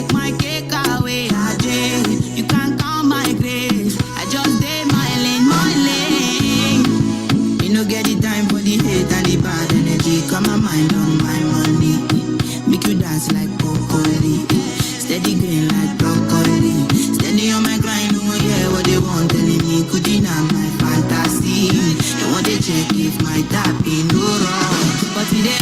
take my cake away, Ajay. You can't count my grace. I just did my lane, my lane. You no get the time for the hate and the bad energy. Got my mind on my money. Make you dance like broccoli. Steady green like broccoli. Steady on my grind, oh yeah, what they want telling me. Could deny my fantasy. They want to check if my tap in no wrong. But it they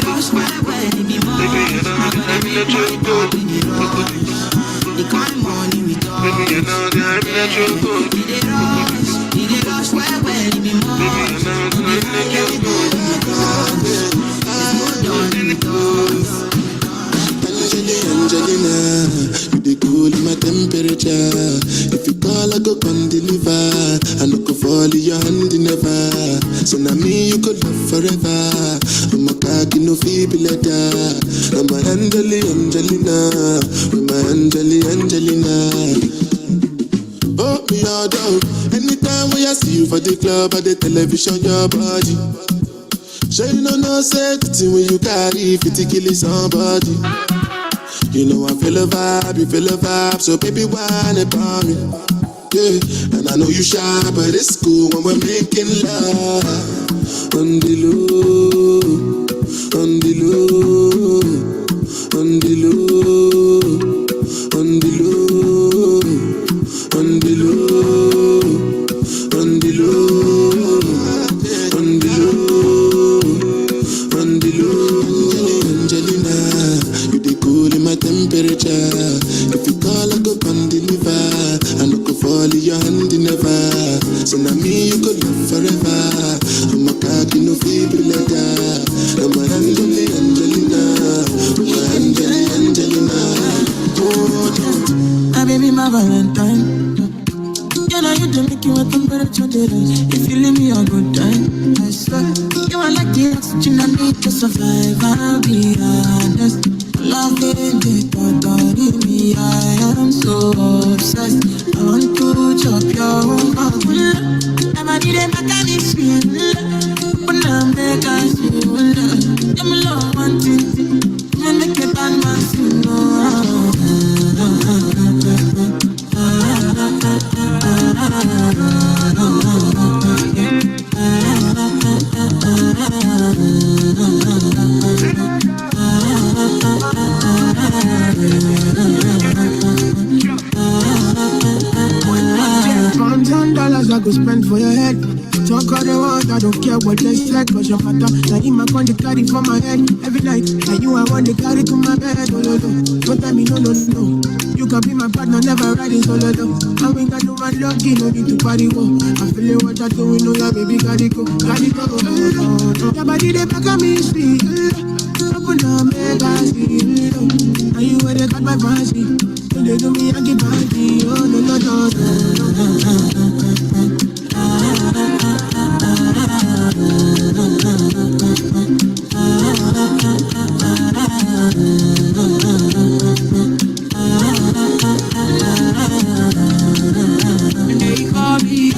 rush my way, it be more. I'm gonna make my tap in the rush. The kind of money we talk. It they rush my way, it be more. I'm gonna make my tap in the rush. Angelina, you dey cool my temperature. If you call, I go come deliver. I no go fall in your hand never. So now me you could love forever. I'm a cocky no feeble letter. I'm my Angelina, with my Angelina. Oh me all down. Anytime when I see you for the club or the television, your body. Sure you know say the thing when you carry 50 kill somebody. You know I feel a vibe, you feel a vibe, so baby whine about me. Yeah, and I know you shy, but it's cool when we're making love. On the low, on the low, on the low, on the low, on the low, on the low, on the low, on the low. Angelina, you dey cool in my temperature. If you call, I go come deliver. I no go fall in your hand never. So now me you could love forever. I'm a cocky no feeble letter. I'm my Angelina, my Angelina. My baby, my Valentine. You know you do make you a temperature rise. If you leave me a good time, I swear. You are like the oxygen I need to survive. I'll be honest. Loving the thought of me, I am so obsessed. I want to chop your mouth. I'm a need a mechanism. But now make us feel. I'm love one thing. I'm make a bad man sing. $1,000 I go spend for your head. Talk all they want, I don't care what they say. Cause your matter, now him I want to carry for my head every night. Now you I want to carry to my bed. Oh, no, no. Don't tell me no, no, no. You can be my partner, never riding solo, no. And we got no man lucky, no need to party, go. I feel it, what I do, know ya, baby, gotta go. Your body, they back at me, sweet. Open up, make I see. And you where they got my fancy. When they do me, I get party. Oh, no, no, no, they call me.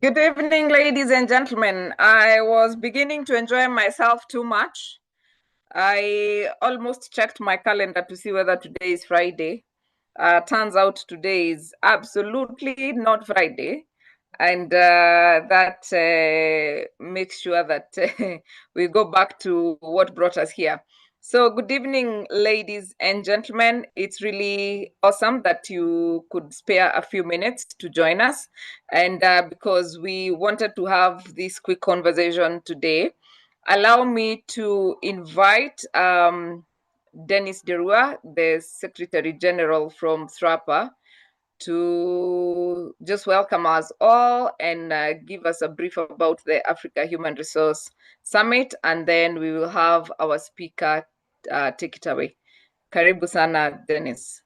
Good evening, ladies and gentlemen. I was beginning to enjoy myself too much. I almost checked my calendar to see whether today is Friday. Turns out today is absolutely not Friday. And that makes sure that we go back to what brought us here. So, good evening, ladies and gentlemen. It's really awesome that you could spare a few minutes to join us. And because we wanted to have this quick conversation today, allow me to invite Dennis Derua, the Secretary General from THRAPA, to just welcome us all and give us a brief about the Africa Human Resource Summit, and then we will have our speaker take it away. Karibu sana, Dennis.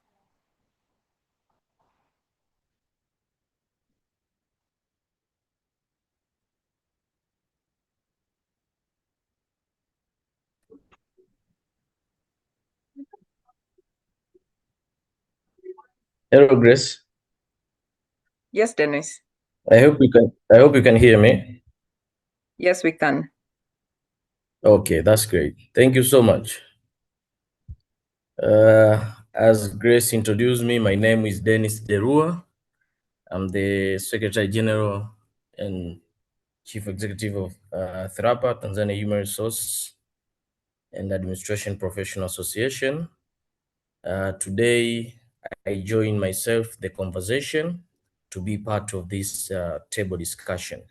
Hello, Grace. Yes, Dennis. I hope you can hear me. Yes, we can. Okay, that's great. Thank you so much. As Grace introduced me, my name is Dennis Derua. I'm the Secretary General and Chief Executive of THRAPA, Tanzania Human Resource and Administration Professional Association. Today, I join myself the conversation to be part of this table discussion.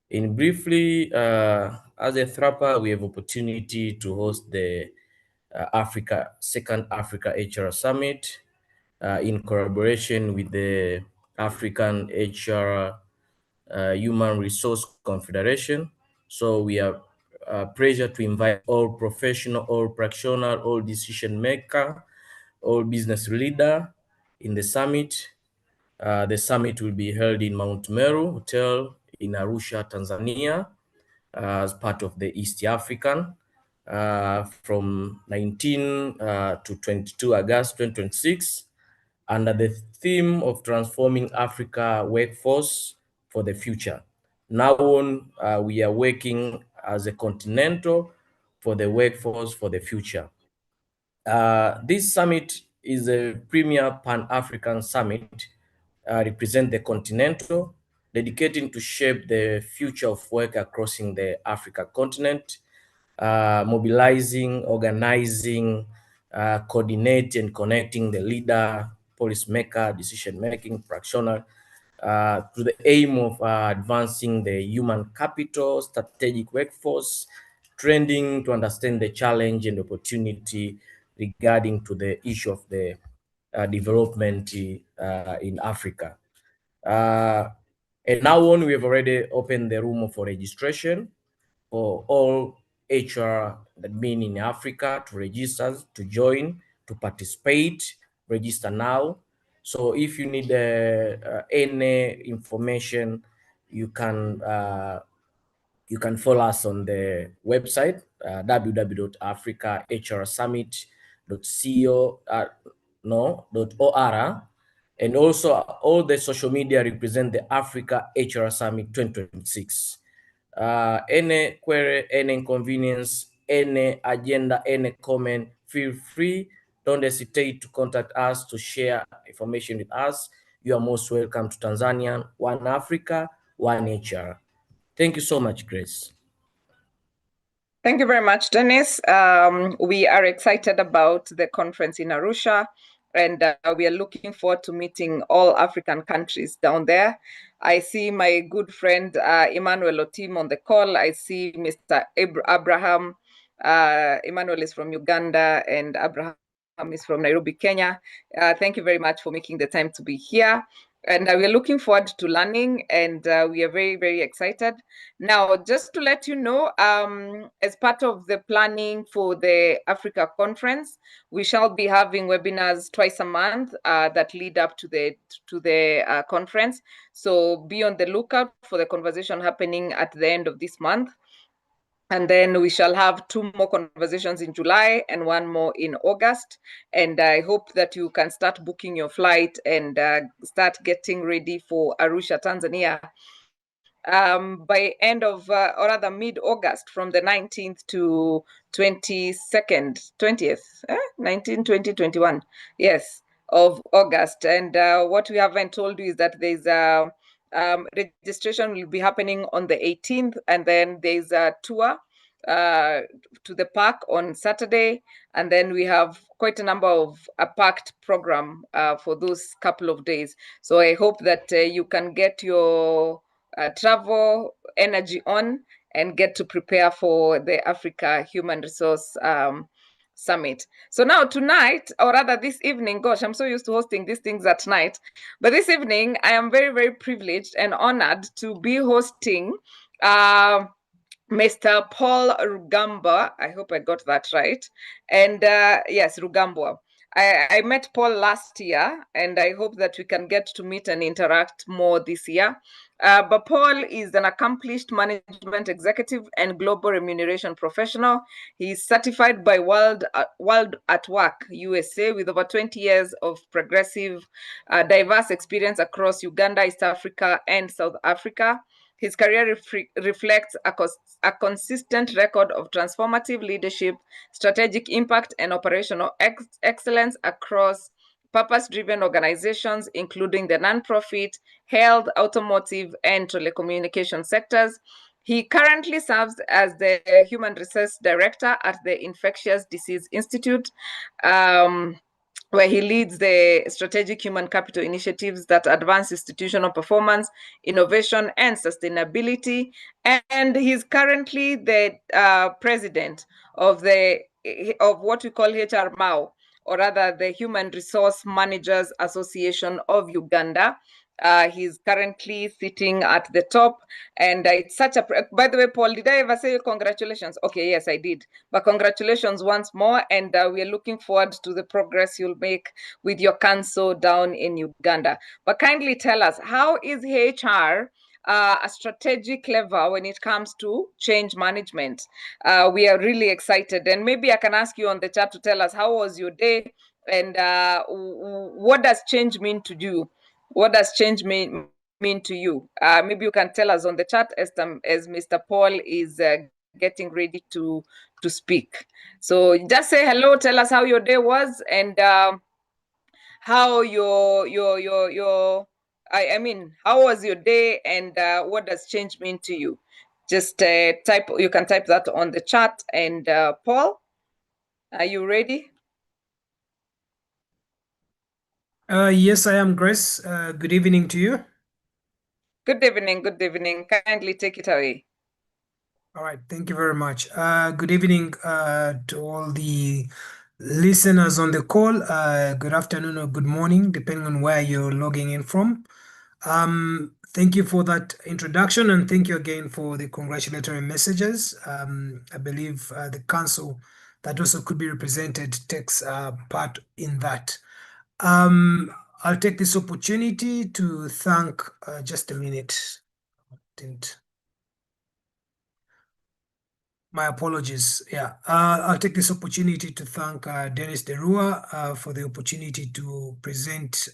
In briefly, as a THRAPA, we have opportunity to host the second Africa HR Summit in collaboration with the African HR Human Resource Confederation. So we are pleasure to invite all professional, all practitioner, all decision maker, all business leader in the summit. The summit will be held in Mount Meru Hotel in Arusha, Tanzania, as part of the East African from 19 to 22 August 2026, under the theme of transforming Africa workforce for the future. Now on, we are working as a continental for the workforce for the future. This summit is a premier Pan-African summit, represent the continental, dedicating to shape the future of work across the Africa continent, mobilizing, organizing, coordinating, and connecting the leader, policymaker, decision-making, practitioner, to the aim of advancing the human capital, strategic workforce, trending to understand the challenge and opportunity regarding to the issue of the development in Africa. And now on, we have already opened the room for registration for all HR that mean in Africa to register, to join, to participate, register now. So if you need any information, you can follow us on the website, www.africahrsummit.co.or, and also all the social media represent the Africa HR Summit 2026. Any query, any inconvenience, any agenda, any comment, feel free. Don't hesitate to contact us to share information with us. You are most welcome to Tanzania, One Africa, One HR. Thank you so much, Grace. Thank you very much, Dennis. We are excited about the conference in Arusha, and we are looking forward to meeting all African countries down there. I see my good friend Emmanuel Otim on the call. I see Mr. Abraham. Emmanuel is from Uganda, and Abraham is from Nairobi, Kenya. Thank you very much for making the time to be here. And we are looking forward to learning, and we are very, very excited. Now, just to let you know, as part of the planning for the Africa conference, we shall be having webinars twice a month that lead up to the conference. So be on the lookout for the conversation happening at the end of this month. And then we shall have 2 more conversations in July and 1 more in August. And I hope that you can start booking your flight and start getting ready for Arusha, Tanzania, by end of, or rather mid-August, from the 19th to 22nd, 20th, 19, 20, 21, yes, of August. And what we haven't told you is that there's a registration will be happening on the 18th, and then there's a tour to the park on Saturday, and then we have quite a number of a packed program for those couple of days. So I hope that you can get your travel energy on and get to prepare for the Africa Human Resource Summit. So now tonight, or rather this evening, gosh, I'm so used to hosting these things at night, but this evening I am very, very privileged and honored to be hosting Mr. Paul Rugambwa. I hope I got that right. And yes, Rugambwa. I met Paul last year, and I hope that we can get to meet and interact more this year. But Paul is an accomplished management executive and global remuneration professional. He is certified by World at Work USA with over 20 years of progressive, diverse experience across Uganda, East Africa, and South Africa. His career reflects a consistent record of transformative leadership, strategic impact, and operational excellence across purpose-driven organizations, including the nonprofit, health, automotive, and telecommunication sectors. He currently serves as the Human Resource Director at the Infectious Disease Institute, where he leads the strategic human capital initiatives that advance institutional performance, innovation, and sustainability. And he's currently the president of what we call HRMAO, or rather the Human Resource Managers Association of Uganda. He's currently sitting at the top, and it's such a, by the way, Paul, did I ever say congratulations? Okay, yes, I did. But congratulations once more, and we're looking forward to the progress you'll make with your council down in Uganda. But kindly tell us, how is HR a strategic lever when it comes to change management? We are really excited, and maybe I can ask you on the chat to tell us, how was your day, and what does change mean to you? What does change mean to you? Maybe you can tell us on the chat as Mr. Paul is getting ready to speak. So just say hello, tell us how your day was, and how I mean, how was your day, and what does change mean to you? Just type, you can type that on the chat. And Paul, are you ready? Yes, I am, Grace. Good evening to you. Good evening, good evening. Kindly take it away. All right, thank you very much. Good evening to all the listeners on the call. Good afternoon or good morning, depending on where you're logging in from. Thank you for that introduction, and thank you again for the congratulatory messages. I believe the council that also could be represented takes part in that. I'll take this opportunity to thank, just a minute. My apologies. Yeah, I'll take this opportunity to thank Dennis Derua for the opportunity to present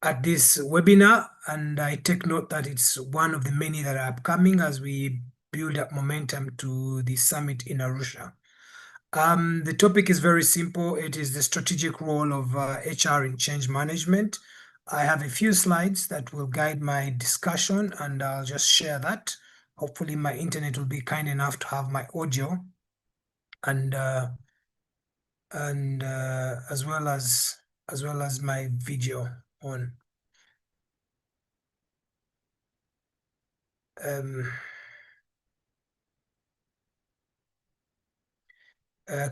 at this webinar, and I take note that it's one of the many that are upcoming as we build up momentum to the summit in Arusha. The topic is very simple. It is the strategic role of HR in change management. I have a few slides that will guide my discussion, and I'll just share that. Hopefully my internet will be kind enough to have my audio and as well as my video on.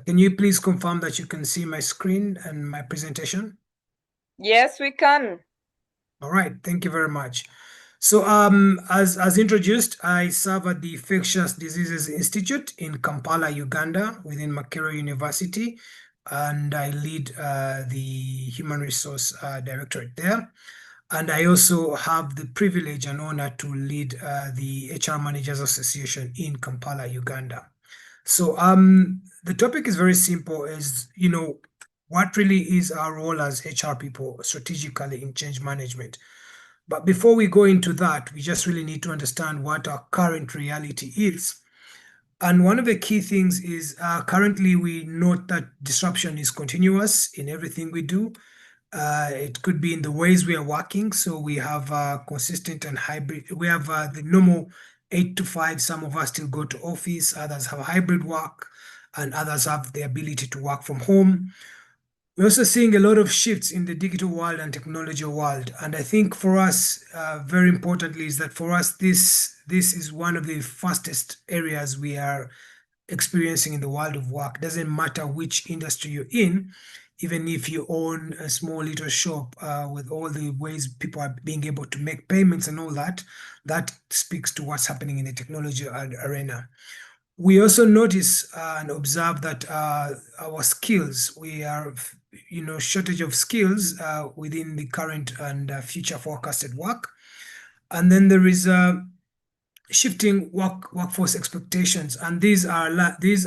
Can you please confirm that you can see my screen and my presentation? Yes, we can. All right, thank you very much. So as introduced, I serve at the Infectious Diseases Institute in Kampala, Uganda, within Makerere University, and I lead the Human Resource Directorate there. And I also have the privilege and honor to lead the HR Managers Association in Kampala, Uganda. So the topic is very simple, is, you know, what really is our role as HR people strategically in change management? But before we go into that, we just really need to understand what our current reality is. And one of the key things is currently we note that disruption is continuous in everything we do. It could be in the ways we are working. So we have consistent and hybrid. We have the normal 8 to 5. Some of us still go to office. Others have hybrid work, and others have the ability to work from home. We're also seeing a lot of shifts in the digital world and technology world. And I think for us, very importantly, is that for us, this is one of the fastest areas we are experiencing in the world of work. Doesn't matter which industry you're in, even if you own a small little shop with all the ways people are being able to make payments and all that, that speaks to what's happening in the technology arena. We also notice and observe that our skills, we are, shortage of skills within the current and future forecasted work. And then there is shifting workforce expectations, and these are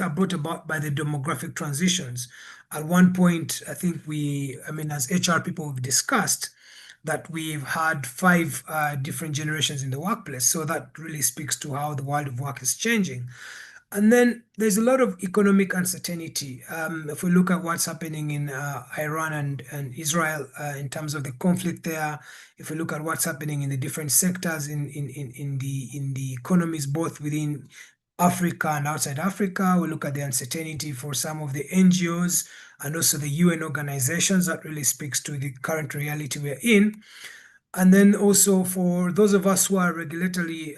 brought about by the demographic transitions. At one point, I think as HR people, we've discussed that we've had 5 different generations in the workplace. So that really speaks to how the world of work is changing. And then there's a lot of economic uncertainty. If we look at what's happening in Iran and Israel in terms of the conflict there, if we look at what's happening in the different sectors in the economies, both within Africa and outside Africa, we look at the uncertainty for some of the NGOs and also the UN organizations. That really speaks to the current reality we're in. And then also for those of us who are regulatory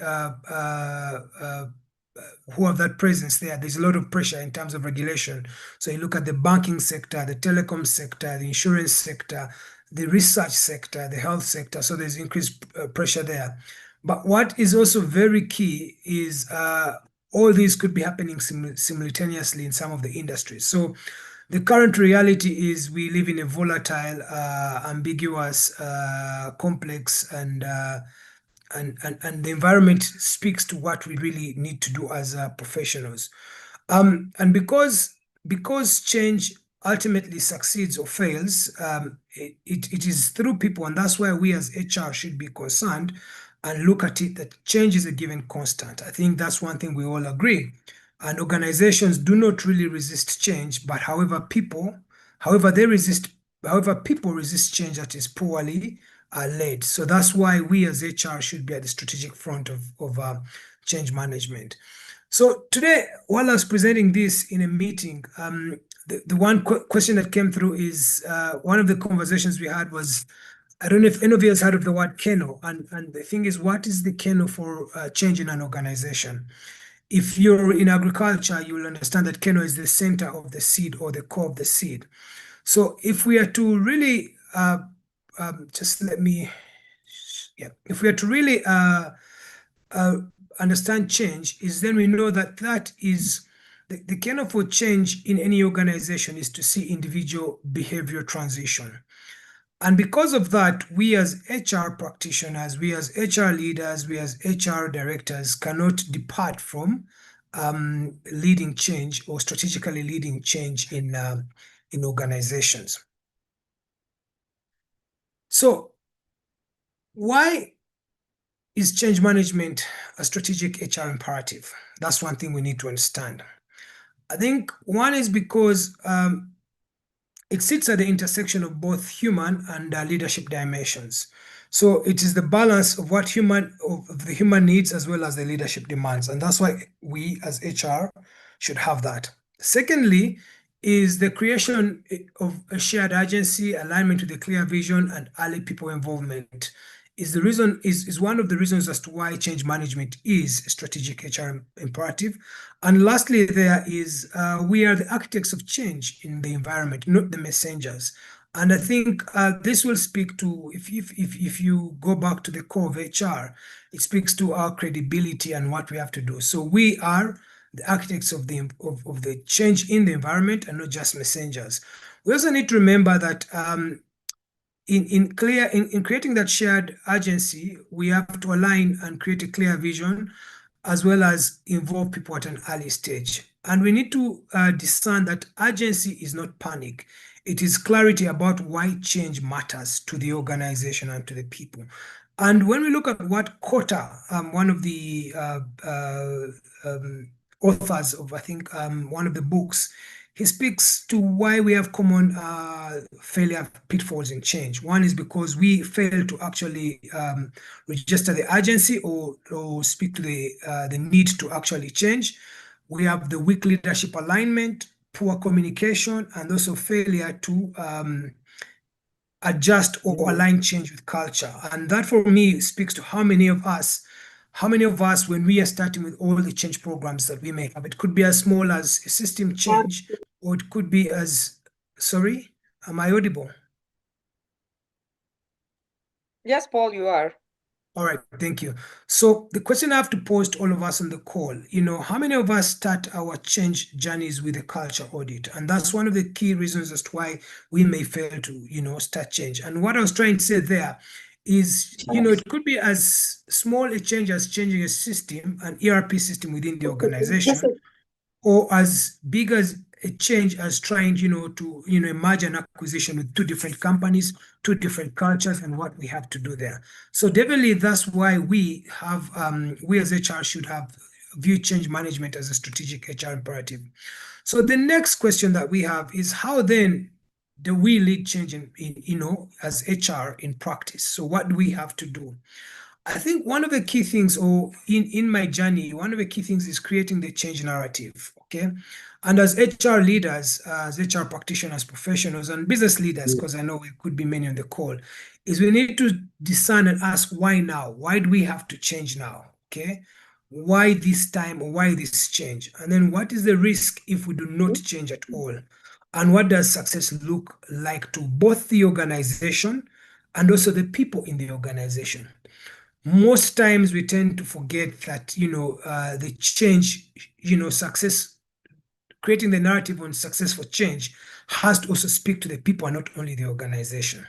who have that presence there's a lot of pressure in terms of regulation. So you look at the banking sector, the telecom sector, the insurance sector, the research sector, the health sector. So there's increased pressure there. But what is also very key is all these could be happening simultaneously in some of the industries. So the current reality is we live in a volatile, ambiguous, complex, and the environment speaks to what we really need to do as professionals. And because change ultimately succeeds or fails, it is through people, and that's why we as HR should be concerned and look at it that change is a given constant. I think that's one thing we all agree. And organizations do not really resist change, but however people resist change that is poorly led. So that's why we as HR should be at the strategic front of change management. So today, while I was presenting this in a meeting, the one question that came through is one of the conversations we had was, I don't know if any of you has heard of the word kernel. And the thing is, what is the kernel for change in an organization? If you're in agriculture, you will understand that kernel is the center of the seed or the core of the seed. So if we are to really if we are to really understand change, is then we know that is the kernel for change in any organization is to see individual behavior transition. And because of that, we as HR practitioners, we as HR leaders, we as HR directors cannot depart from leading change or strategically leading change in organizations. So why is change management a strategic HR imperative? That's one thing we need to understand. I think one is because it sits at the intersection of both human and leadership dimensions. So it is the balance of what the human needs as well as the leadership demands. And that's why we as HR should have that. Secondly, is the creation of a shared agency, alignment with a clear vision, and early people involvement is one of the reasons as to why change management is a strategic HR imperative. And lastly, there is we are the architects of change in the environment, not the messengers. And I think this will speak to, if you go back to the core of HR, it speaks to our credibility and what we have to do. So we are the architects of the change in the environment and not just messengers. We also need to remember that in creating that shared agency, we have to align and create a clear vision as well as involve people at an early stage. And we need to discern that urgency is not panic. It is clarity about why change matters to the organization and to the people. And when we look at what Kota, one of the authors of, I think, one of the books, he speaks to why we have common failure pitfalls in change. One is because we fail to actually register the urgency or speak to the need to actually change. We have the weak leadership alignment, poor communication, and also failure to adjust or align change with culture. And that for me speaks to how many of us, when we are starting with all the change programs that we may have, it could be as small as a system change, or it could be as, sorry, am I audible? Yes, Paul, you are. All right, thank you. So the question I have to pose to all of us on the call, how many of us start our change journeys with a culture audit? And that's one of the key reasons as to why we may fail to, start change. And what I was trying to say there is, it could be as small a change as changing a system, an ERP system within the organization, or as big as a change as trying, to, merge an acquisition with two different companies, two different cultures, and what we have to do there. So definitely that's why we have, we as HR should have view change management as a strategic HR imperative. So the next question that we have is how then do we lead change in as HR in practice? So what do we have to do? I think one of the key things, or in my journey, one of the key things is creating the change narrative, okay? And as HR leaders, as HR practitioners, professionals, and business leaders, because I know there could be many on the call, is we need to discern and ask why now? Why do we have to change now, okay? Why this time, or why this change? And then what is the risk if we do not change at all? And what does success look like to both the organization and also the people in the organization? Most times we tend to forget that, the change, success, creating the narrative on success for change has to also speak to the people and not only the organization.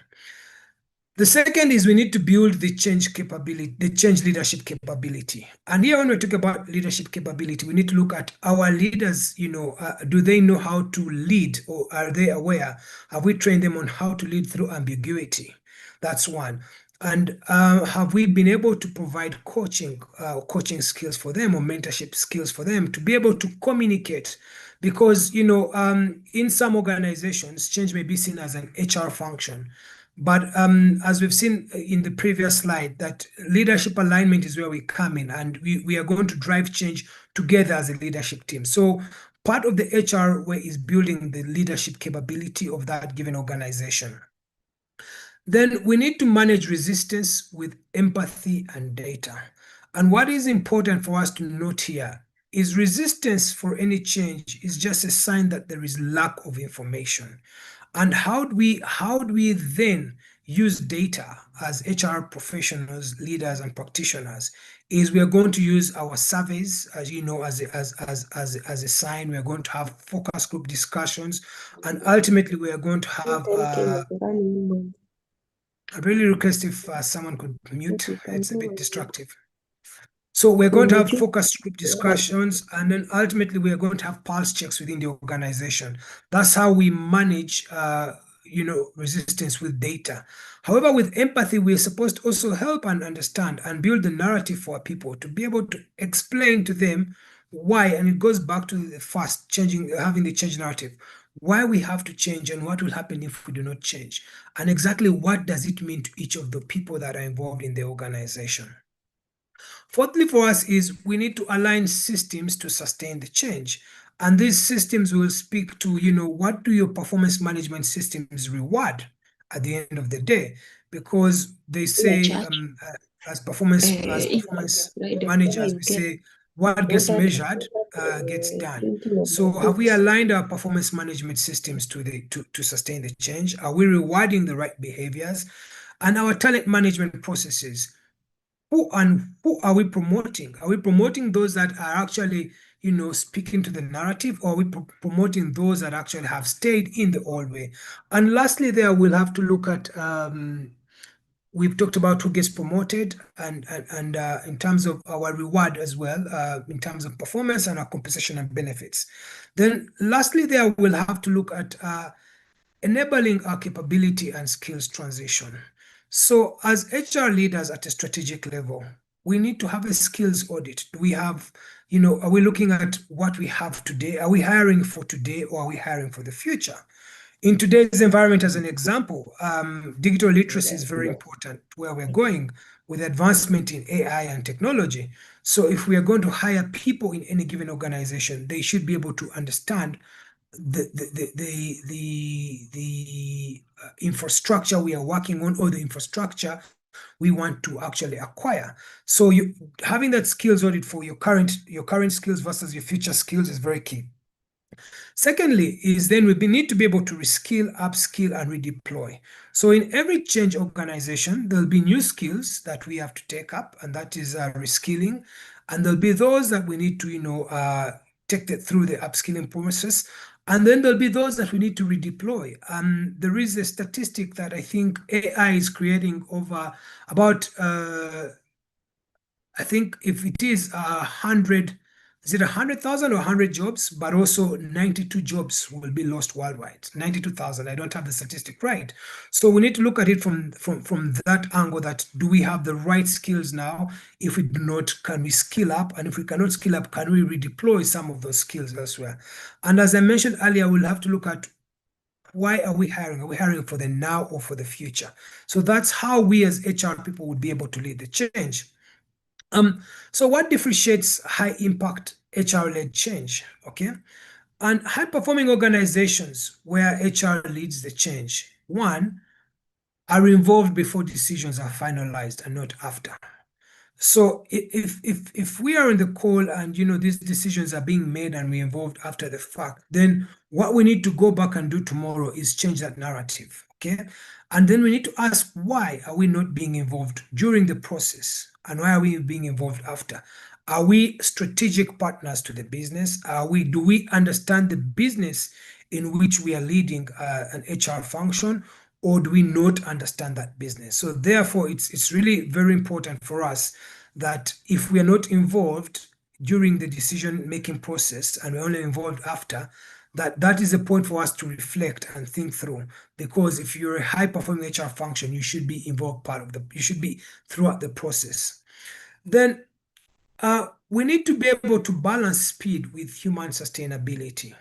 The second is we need to build the change capability, the change leadership capability. And here when we talk about leadership capability, we need to look at our leaders, do they know how to lead, or are they aware? Have we trained them on how to lead through ambiguity? That's one. And have we been able to provide coaching skills for them, or mentorship skills for them to be able to communicate? Because, in some organizations, change may be seen as an HR function. But as we've seen in the previous slide, that leadership alignment is where we come in, and we are going to drive change together as a leadership team. So part of the HR way is building the leadership capability of that given organization. Then we need to manage resistance with empathy and data. And what is important for us to note here is resistance for any change is just a sign that there is lack of information. And how do we then use data as HR professionals, leaders, and practitioners? Is we are going to use our surveys, as as a sign. We are going to have focus group discussions, and ultimately we are going to have. I really request if someone could mute. It's a bit distractive. So we're going to have focus group discussions, and then ultimately we are going to have pulse checks within the organization. That's how we manage, resistance with data. However, with empathy, we're supposed to also help and understand and build the narrative for our people to be able to explain to them why, and it goes back to the first having the change narrative, why we have to change and what will happen if we do not change, and exactly what does it mean to each of the people that are involved in the organization. Fourthly, for us is we need to align systems to sustain the change. And these systems will speak to, what do your performance management systems reward at the end of the day? Because they say, as performance managers, we say, what gets measured gets done. So have we aligned our performance management systems to sustain the change? Are we rewarding the right behaviors? And our talent management processes, who are we promoting? Are we promoting those that are actually, speaking to the narrative, or are we promoting those that actually have stayed in the old way? And lastly, there we'll have to look at, we've talked about who gets promoted and in terms of our reward as well, in terms of performance and our compensation and benefits. Then lastly, there we'll have to look at enabling our capability and skills transition. So as HR leaders at a strategic level, we need to have a skills audit. Do we have, are we looking at what we have today? Are we hiring for today, or are we hiring for the future? In today's environment, as an example, digital literacy is very important where we're going with advancement in AI and technology. So if we are going to hire people in any given organization, they should be able to understand the infrastructure we are working on, or the infrastructure we want to actually acquire. So having that skills audit for your current skills versus your future skills is very key. Secondly, is then we need to be able to reskill, upskill, and redeploy. So in every change organization, there'll be new skills that we have to take up, and that is reskilling. And there'll be those that we need to take that through the upskilling process. And then there'll be those that we need to redeploy. There is a statistic that I think AI is creating over about, I think if it is 100, is it 100,000 or 100 jobs? But also 92 jobs will be lost worldwide. 92,000. I don't have the statistic right. So we need to look at it from that angle. That do we have the right skills now? If we do not, can we skill up? And if we cannot skill up, can we redeploy some of those skills elsewhere? And as I mentioned earlier, we'll have to look at why are we hiring? Are we hiring for the now or for the future? So that's how we as HR people would be able to lead the change. So what differentiates high impact HR-led change? Okay. And high performing organizations where HR leads the change, one, are involved before decisions are finalized and not after. So if we are in the call and these decisions are being made and we're involved after the fact, then what we need to go back and do tomorrow is change that narrative. Okay. And then we need to ask, why are we not being involved during the process? And why are we being involved after? Are we strategic partners to the business? Do we understand the business in which we are leading an HR function, or do we not understand that business? So therefore, it's really very important for us that if we are not involved during the decision-making process and we're only involved after, that is a point for us to reflect and think through. Because if you're a high-performing HR function, you should be involved you should be throughout the process. Then we need to be able to balance speed with human sustainability.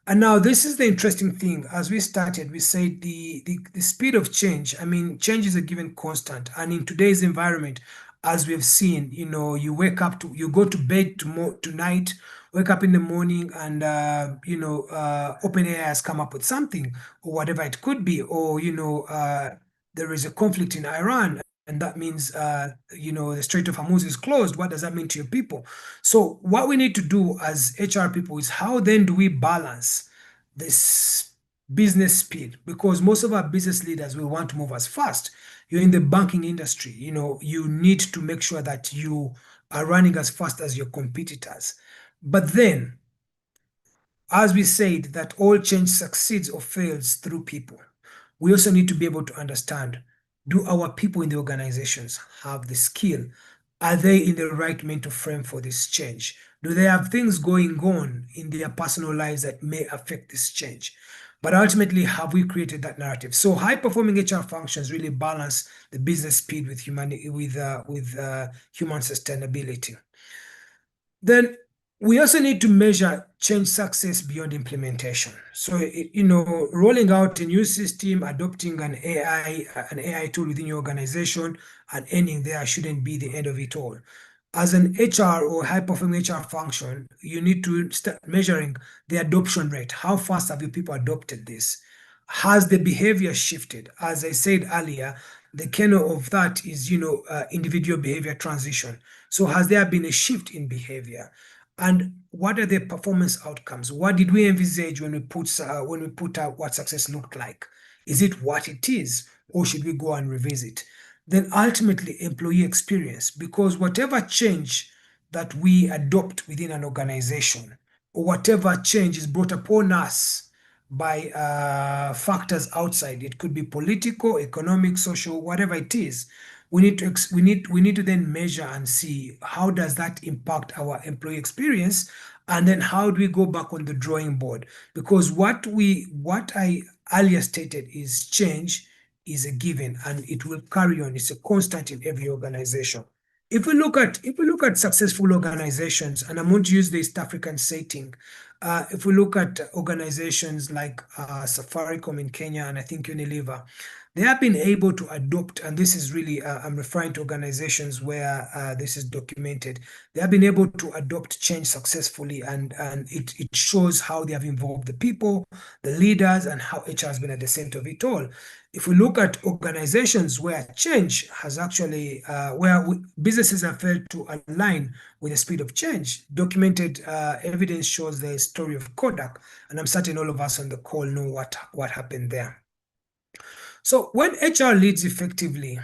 And now this is the interesting thing. As we started, we said the speed of change. I mean, change is a given constant. And in today's environment, as we've seen, you wake up you go to bed tonight, wake up in the morning, and OpenAI has come up with something, or whatever it could be, or there is a conflict in Iran, and that means the Strait of Hormuz is closed. What does that mean to your people? So what we need to do as HR people is, how then do we balance this business speed? Because most of our business leaders will want to move as fast. You're in the banking industry, you need to make sure that you are running as fast as your competitors. But then, as we said, that all change succeeds or fails through people. We also need to be able to understand, do our people in the organizations have the skill? Are they in the right mental frame for this change? Do they have things going on in their personal lives that may affect this change? But ultimately, have we created that narrative? So high-performing HR functions really balance the business speed with human sustainability. Then we also need to measure change success beyond implementation. So, rolling out a new system, adopting an AI tool within your organization, and ending there shouldn't be the end of it all. As an HR or high-performing HR function, you need to start measuring the adoption rate. How fast have your people adopted this? Has the behavior shifted? As I said earlier, the kernel of that is, individual behavior transition. So has there been a shift in behavior? And what are the performance outcomes? What did we envisage when we put out what success looked like? Is it what it is, or should we go and revisit? Then ultimately, employee experience, because whatever change that we adopt within an organization, or whatever change is brought upon us by factors outside, it could be political, economic, social, whatever it is, we need to then measure and see, how does that impact our employee experience, And then how do we go back on the drawing board? Because what I earlier stated is change is a given and it will carry on. It's a constant in every organization. If we look at successful organizations, and I'm going to use the East African setting, if we look at organizations like Safaricom in Kenya and I think Unilever, they have been able to adopt, and this is really, I'm referring to organizations where this is documented. They have been able to adopt change successfully, and it shows how they have involved the people, the leaders, and how HR has been at the center of it all. If we look at organizations where change has actually, businesses have failed to align with the speed of change, documented evidence shows the story of Kodak, and I'm certain all of us on the call know what happened there. So when HR leads effectively,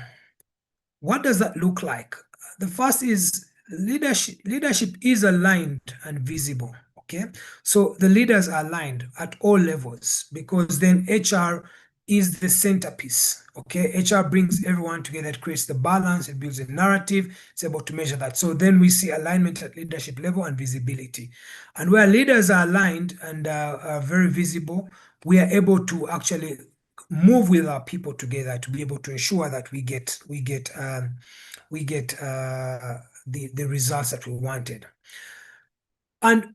what does that look like? The first is leadership. Leadership is aligned and visible. Okay, so the leaders are aligned at all levels because then HR is the centerpiece. Okay, HR brings everyone together, it creates the balance, it builds a narrative, it's able to measure that. So then we see alignment at leadership level and visibility. And where leaders are aligned and are very visible, we are able to actually move with our people together to be able to ensure that we get the results that we wanted. And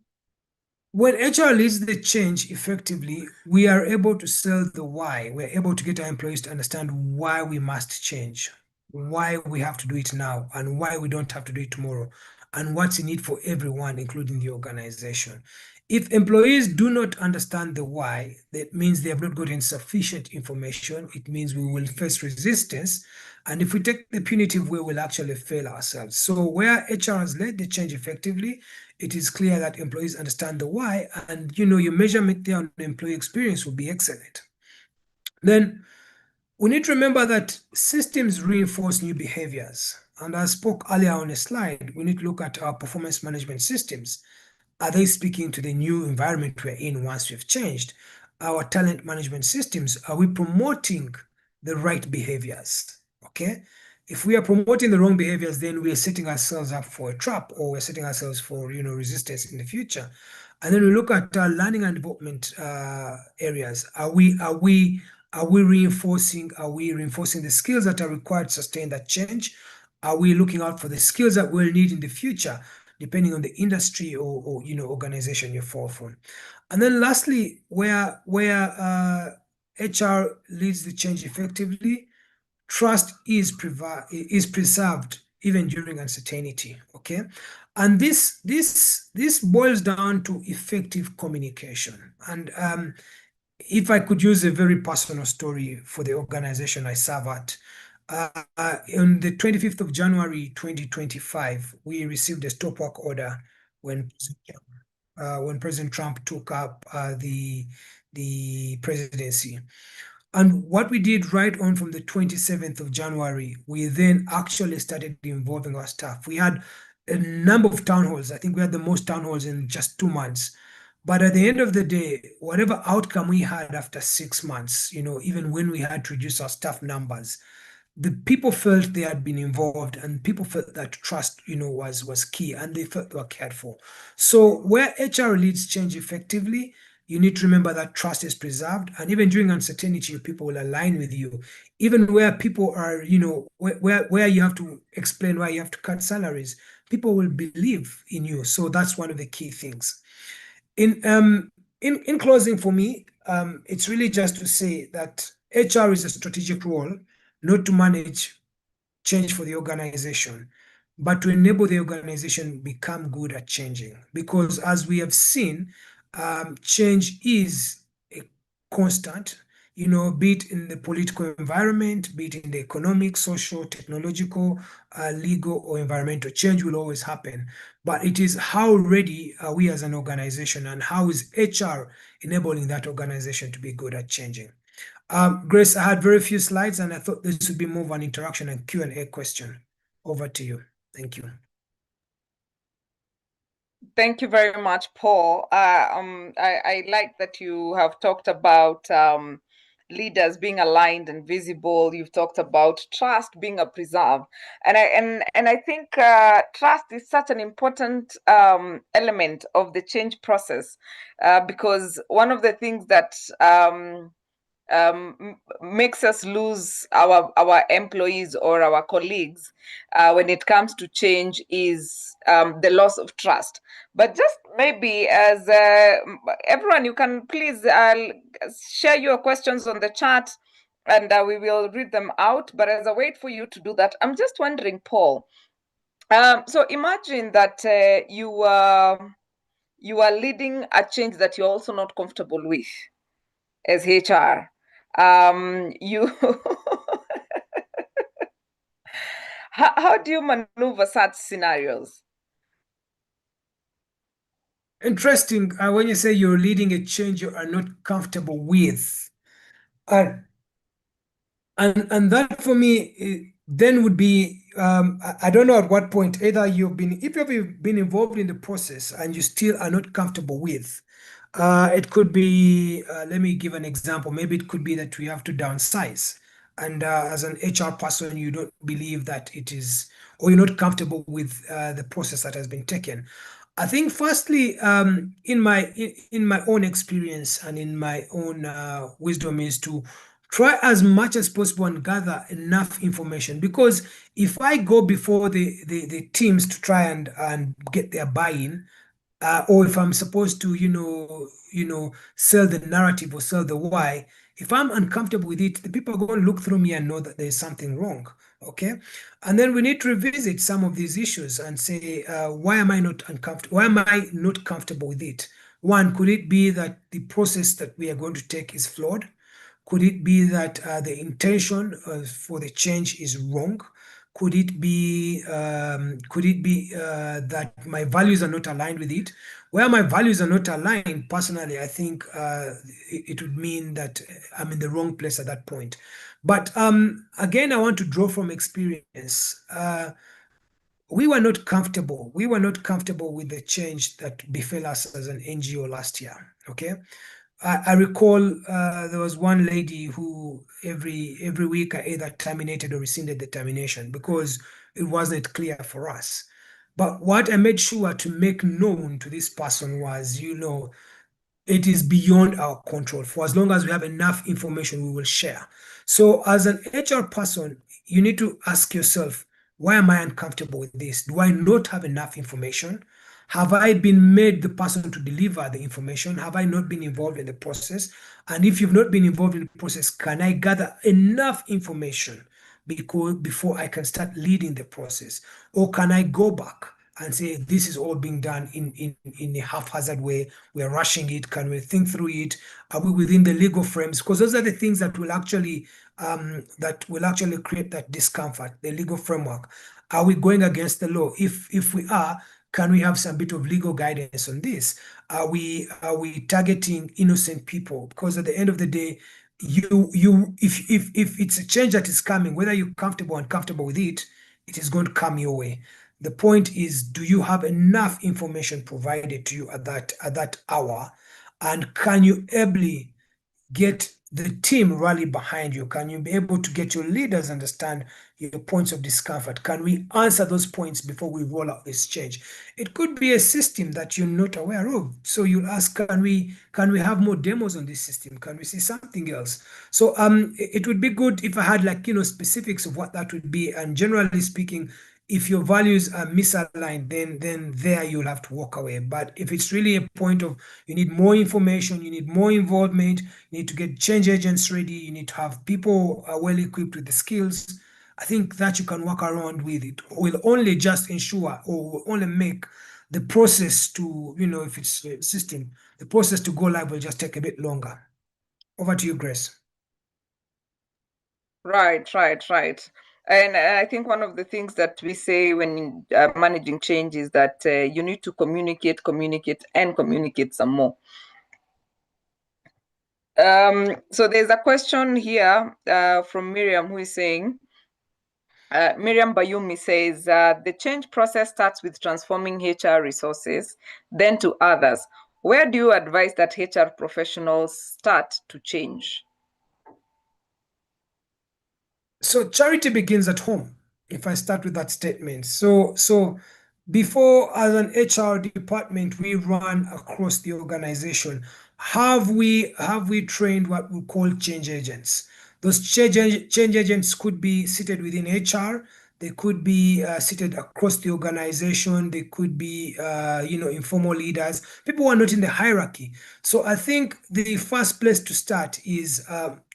when HR leads the change effectively, we are able to sell the why. We're able to get our employees to understand why we must change, why we have to do it now, and why we don't have to do it tomorrow, and what's in it for everyone, including the organization. If employees do not understand the why, that means they have not gotten sufficient information. It means we will face resistance. And if we take the punitive way, we'll actually fail ourselves. So where HR has led the change effectively, it is clear that employees understand the why, and your measurement there on the employee experience will be excellent. Then we need to remember that systems reinforce new behaviors. And I spoke earlier on a slide, we need to look at our performance management systems. Are they speaking to the new environment we're in once we've changed? Our talent management systems, are we promoting the right behaviors? Okay. If we are promoting the wrong behaviors, then we are setting ourselves up for a trap, or we're setting ourselves for resistance in the future. And then we look at learning and development areas. Are we reinforcing the skills that are required to sustain that change? Are we looking out for the skills that we'll need in the future, depending on the industry or organization you fall from? And then lastly, where HR leads the change effectively, trust is preserved even during uncertainty. Okay, and this boils down to effective communication. And if I could use a very personal story for the organization I serve at, on the 25th of January 2025, we received a stop work order when President Trump took up the presidency. And what we did right on from the 27th of January, we then actually started involving our staff. We had a number of town halls. I think we had the most town halls in just 2 months. But at the end of the day, whatever outcome we had after 6 months, even when we had to reduce our staff numbers, the people felt they had been involved, and people felt that trust, was key, and they felt they were cared for. So where HR leads change effectively, you need to remember that trust is preserved, and even during uncertainty, people will align with you. Even where people are, where you have to explain why you have to cut salaries, people will believe in you. So that's one of the key things. In closing for me, it's really just to say that HR is a strategic role, not to manage change for the organization, but to enable the organization become good at changing. Because as we have seen, change is a constant, be it in the political environment, be it in the economic, social, technological, legal, or environmental. Change will always happen, but it is how ready are we as an organization, and how is HR enabling that organization to be good at changing. Grace, I had very few slides, and I thought this would be more of an interaction and Q&A question. Over to you. Thank you. Thank you very much, Paul. I like that you have talked about leaders being aligned and visible. You've talked about trust being a preserve, and I think trust is such an important element of the change process, because one of the things that makes us lose our employees or our colleagues when it comes to change is the loss of trust. But just maybe as everyone, you can please share your questions on the chat, and we will read them out. But as I wait for you to do that, I'm just wondering, Paul, so imagine that you are leading a change that you're also not comfortable with as HR. You how do you maneuver such scenarios? Interesting. When you say you're leading a change you are not comfortable with, and that for me then would be I don't know at what point either if you've been involved in the process and you still are not comfortable with. It could be, let me give an example. Maybe it could be that we have to downsize. And as an HR person, you don't believe that it is, or you're not comfortable with the process that has been taken. I think, firstly, in my own experience and in my own wisdom, is to try as much as possible and gather enough information. Because if I go before the teams to try and get their buy-in, or if I'm supposed to, sell the narrative or sell the why, if I'm uncomfortable with it, the people are going to look through me and know that there's something wrong. Okay. And then we need to revisit some of these issues and say, why am I not uncomfortable? Why am I not comfortable with it? One, could it be that the process that we are going to take is flawed? Could it be that the intention for the change is wrong? Could it be that my values are not aligned with it? Where my values are not aligned, personally, I think it would mean that I'm in the wrong place at that point. But again, I want to draw from experience. We were not comfortable. We were not comfortable with the change that befell us as an NGO last year. Okay. I recall there was one lady who every week I either terminated or rescinded the termination because it wasn't clear for us. But what I made sure to make known to this person was, it is beyond our control. For as long as we have enough information, we will share. So as an HR person, you need to ask yourself, why am I uncomfortable with this? Do I not have enough information? Have I been made the person to deliver the information? Have I not been involved in the process? And if you've not been involved in the process, can I gather enough information before I can start leading the process? Or can I go back and say, this is all being done in a haphazard way? We are rushing it. Can we think through it? Are we within the legal frames? Because those are the things that will actually create that discomfort, the legal framework. Are we going against the law? If we are, can we have some bit of legal guidance on this? Are we targeting innocent people? Because at the end of the day, if it's a change that is coming, whether you're comfortable or uncomfortable with it, it is going to come your way. The point is, do you have enough information provided to you at that hour? And can you ably get the team rally behind you? Can you be able to get your leaders understand your points of discomfort? Can we answer those points before we roll out this change? It could be a system that you're not aware of. So you'll ask, can we have more demos on this system? Can we see something else? So it would be good if I had specifics of what that would be. And generally speaking, if your values are misaligned, then there you'll have to walk away. But if it's really a point of you need more information, you need more involvement, you need to get change agents ready, you need to have people well equipped with the skills, I think that you can work around with it. Will only just ensure, or will only make the process to, if it's a system, the process to go live will just take a bit longer. Over to you, Grace. Right. And I think one of the things that we say when managing change is that you need to communicate some more. So there's a question here from Miriam, who is saying, Miriam Bayumi says, the change process starts with transforming HR resources, then to others. Where do you advise that HR professionals start to change? So charity begins at home. If I start with that statement, so before, as an HR department, we run across the organization. Have we trained what we call change agents? Those change agents could be seated within HR. They could be seated across the organization. They could be, informal leaders, people who are not in the hierarchy. So I think the first place to start is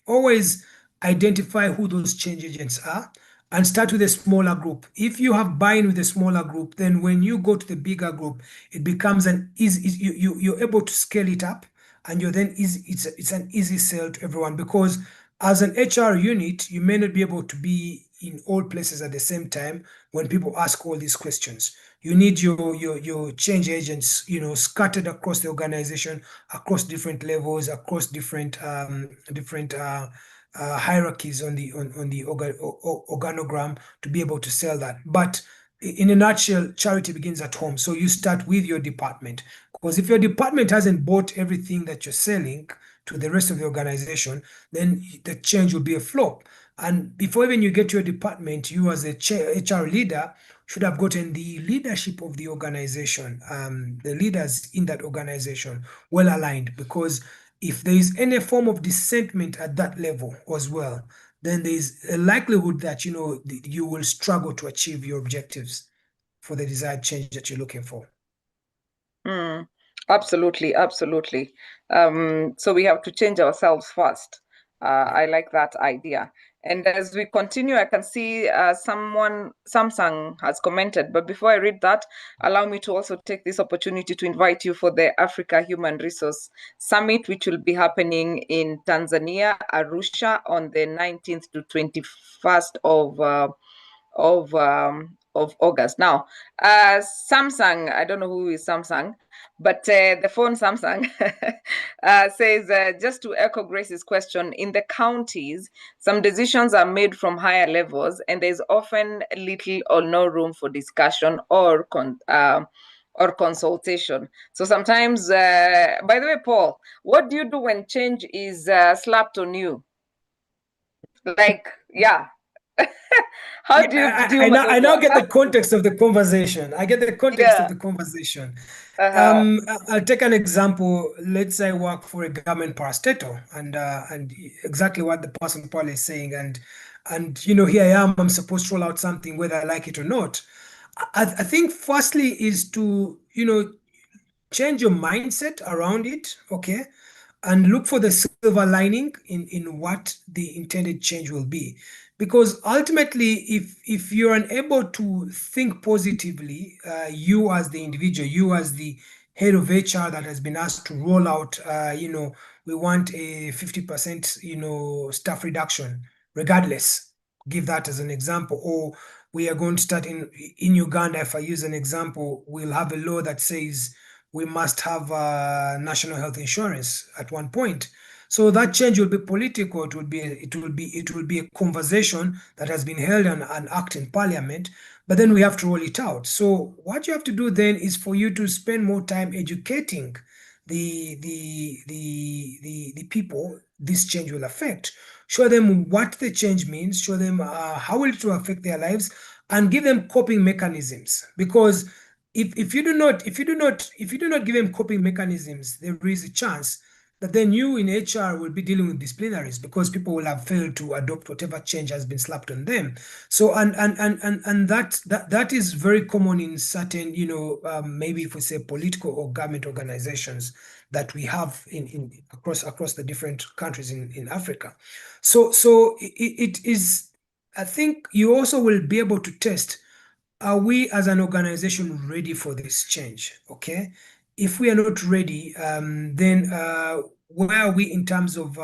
always identify who those change agents are and start with a smaller group. If you have buy-in with a smaller group, then when you go to the bigger group, it becomes an easy, you're able to scale it up, and you're then easy, it's an easy sell to everyone, because as an HR unit, you may not be able to be in all places at the same time when people ask all these questions. You need your change agents, scattered across the organization, across different levels, across different hierarchies on the organogram to be able to sell that. But in a nutshell, charity begins at home. So you start with your department, because if your department hasn't bought everything that you're selling to the rest of the organization, then the change will be a flop. And before even you get to your department, you as a HR leader should have gotten the leadership of the organization, the leaders in that organization, well aligned, because if there is any form of dissentment at that level as well, then there is a likelihood that you will struggle to achieve your objectives for the desired change that you're looking for. Absolutely, absolutely. So we have to change ourselves first. I like that idea. And as we continue, I can see Samsung has commented. But before I read that, allow me to also take this opportunity to invite you for the Africa Human Resource Summit, which will be happening in Tanzania, Arusha, on the 19th to 21st of August. Now, Samsung, I don't know who is Samsung, but the phone Samsung says, just to echo Grace's question, in the counties, some decisions are made from higher levels, and there's often little or no room for discussion or consultation. So sometimes, by the way, Paul, what do you do when change is slapped on you? Like, yeah. How do you I now get the context of the conversation. I get the context of the conversation. I'll take an example. Let's say I work for a government parastatal, and exactly what the person probably is saying, and here I am. I'm supposed to roll out something whether I like it or not. I think firstly is to change your mindset around it, okay, and look for the silver lining in what the intended change will be. Because ultimately, if you're unable to think positively, you as the individual, you as the head of HR that has been asked to roll out, we want a 50%, staff reduction, regardless. Give that as an example. Or we are going to start in Uganda, if I use an example, we'll have a law that says we must have national health insurance at one point. So that change will be political. It will be a conversation that has been held and an act in parliament, but then we have to roll it out. So what you have to do then is for you to spend more time educating the people this change will affect. Show them what the change means, show them how it will affect their lives, and give them coping mechanisms. Because if you do not give them coping mechanisms, there is a chance that then you in HR will be dealing with disciplinaries, because people will have failed to adopt whatever change has been slapped on them. So and that is very common in certain, maybe if we say political or government organizations that we have in across the different countries in Africa. So it is, I think you also will be able to test, are we as an organization ready for this change? Okay. If we are not ready, then where are we in terms of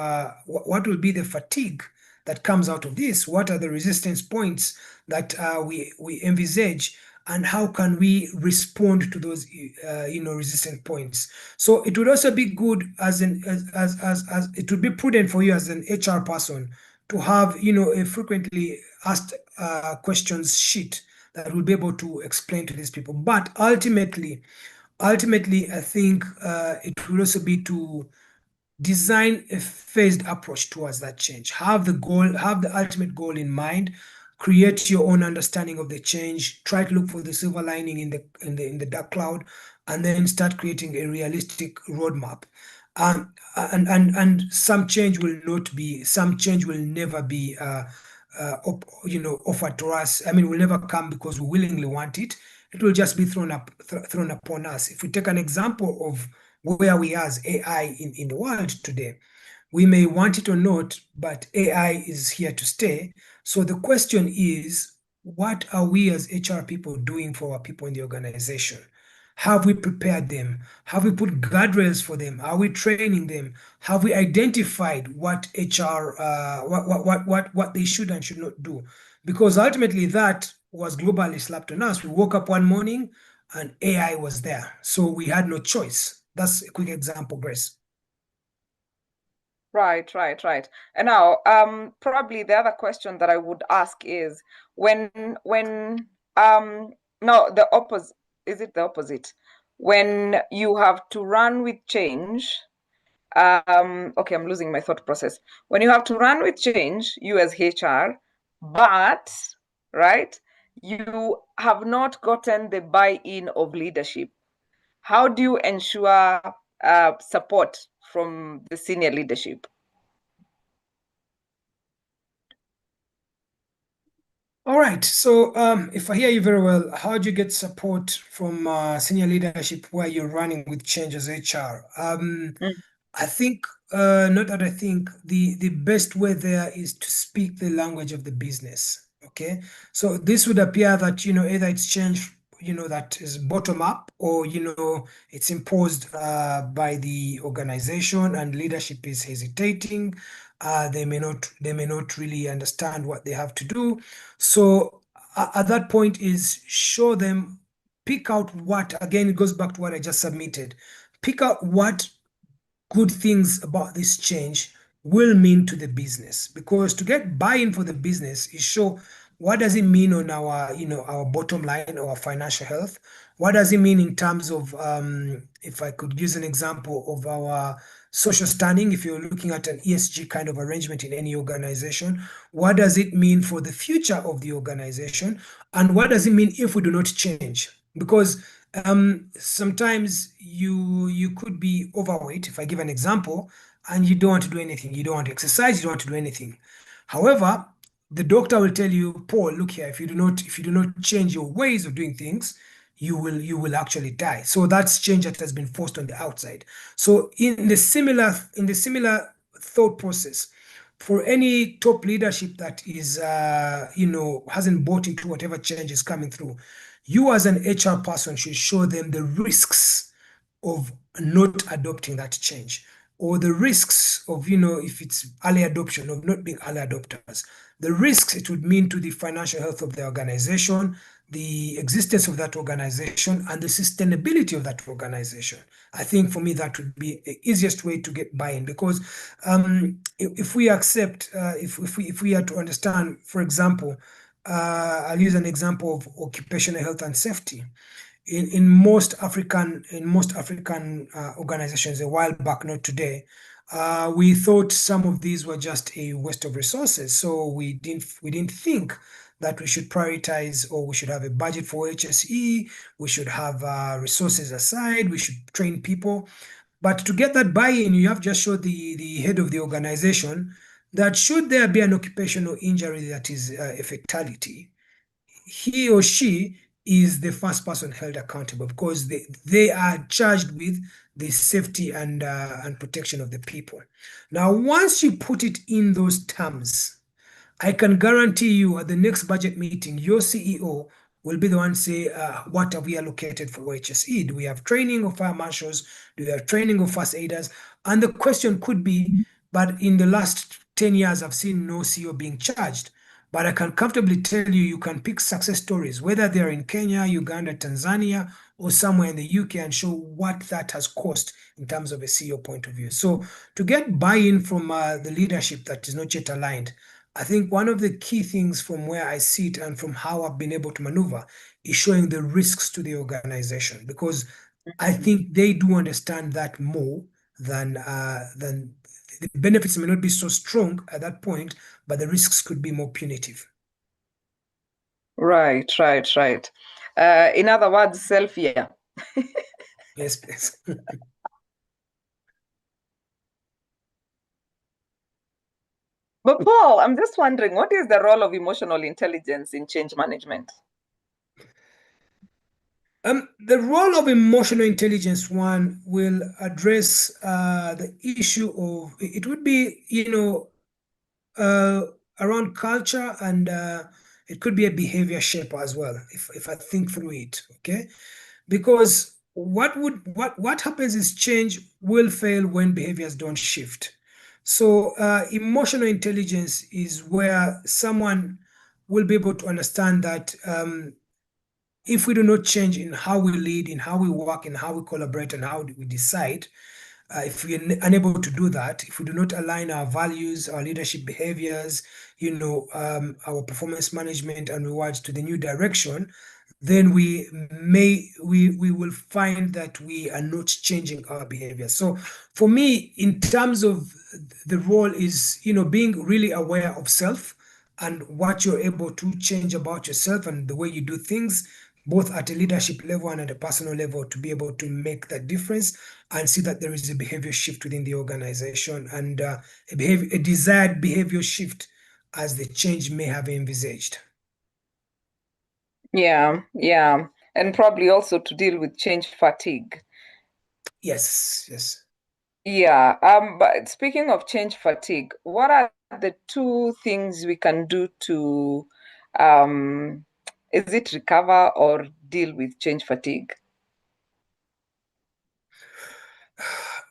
what will be the fatigue that comes out of this? What are the resistance points that we envisage, and how can we respond to those resistant points? So it would also be good as it would be prudent for you as an HR person to have a frequently asked questions sheet that will be able to explain to these people. But ultimately, I think it will also be to design a phased approach towards that change. Have the ultimate goal in mind. Create your own understanding of the change. Try to look for the silver lining in the dark cloud, and then start creating a realistic roadmap. And some change will never be offered to us. I mean, will never come because we willingly want it. It will just be thrown upon us. If we take an example of where we are as AI in the world today, we may want it or not, but AI is here to stay. So the question is, what are we as HR people doing for our people in the organization? Have we prepared them? Have we put guardrails for them? Are we training them? Have we identified what HR, what they should and should not do? Because ultimately that was globally slapped on us. We woke up one morning and AI was there, so we had no choice. That's a quick example, Grace. Right. And now, probably the other question that I would ask is no, the opposite. Is it the opposite? When you have to run with change, okay, I'm losing my thought process. When you have to run with change, you as HR, but, right, you have not gotten the buy-in of leadership. How do you ensure support from the senior leadership? All right. So if I hear you very well, how do you get support from senior leadership where you're running with change as HR? I think, the best way there is to speak the language of the business. Okay. So this would appear that, either it's change, that is bottom up, or, it's imposed by the organization and leadership is hesitating. They may not really understand what they have to do. So at that point is show them, pick out what, again, it goes back to what I just submitted. Pick out what good things about this change will mean to the business, because to get buy-in for the business is show what does it mean on our our bottom line or our financial health. What does it mean in terms of if I could use an example of our social standing, if you're looking at an ESG kind of arrangement in any organization, what does it mean for the future of the organization, and what does it mean if we do not change? Because sometimes you could be overweight, if I give an example, and you don't want to do anything. You don't want to exercise, you don't want to do anything. However, the doctor will tell you, Paul, look here, if you do not change your ways of doing things, you will actually die. So that's change that has been forced on the outside. So in the similar thought process, for any top leadership that is hasn't bought into whatever change is coming through, you as an HR person should show them the risks of not adopting that change, or the risks of, if it's early adoption, of not being early adopters, the risks it would mean to the financial health of the organization, the existence of that organization, and the sustainability of that organization. I think for me that would be the easiest way to get buy-in, because if we accept, if we are to understand, for example, I'll use an example of occupational health and safety. In most African organizations a while back, not today, we thought some of these were just a waste of resources. So we didn't think that we should prioritize, or we should have a budget for HSE, we should have resources aside, we should train people. But to get that buy-in, you have just showed the head of the organization that should there be an occupational injury that is a fatality, he or she is the first person held accountable, because they are charged with the safety and protection of the people. Now, once you put it in those terms, I can guarantee you at the next budget meeting, your CEO will be the one say, what have we allocated for HSE? Do we have training of fire marshals? Do we have training of first aiders? And the question could be, but in the last 10 years, I've seen no CEO being charged. But I can comfortably tell you, you can pick success stories, whether they're in Kenya, Uganda, Tanzania, or somewhere in the UK, and show what that has cost in terms of a CEO point of view. So to get buy-in from the leadership that is not yet aligned, I think one of the key things from where I sit and from how I've been able to maneuver is showing the risks to the organization, because I think they do understand that more then the benefits may not be so strong at that point, but the risks could be more punitive. Right. In other words, self-fear. Yes, please. But Paul, I'm just wondering, what is the role of emotional intelligence in change management? The role of emotional intelligence, one, will address the issue of, it would be, around culture, and it could be a behavior shaper as well, if I think through it, okay? Because what happens is change will fail when behaviors don't shift. So emotional intelligence is where someone will be able to understand that if we do not change in how we lead, in how we work, in how we collaborate, and how we decide, if we are unable to do that, if we do not align our values, our leadership behaviors, our performance management and rewards to the new direction, then we will find that we are not changing our behavior. So for me, in terms of the role is, being really aware of self and what you're able to change about yourself and the way you do things, both at a leadership level and at a personal level, to be able to make that difference and see that there is a behavior shift within the organization, and a desired behavior shift as the change may have envisaged. Yeah. And probably also to deal with change fatigue. Yes. Yeah. But speaking of change fatigue, what are the two things we can do to is it recover or deal with change fatigue?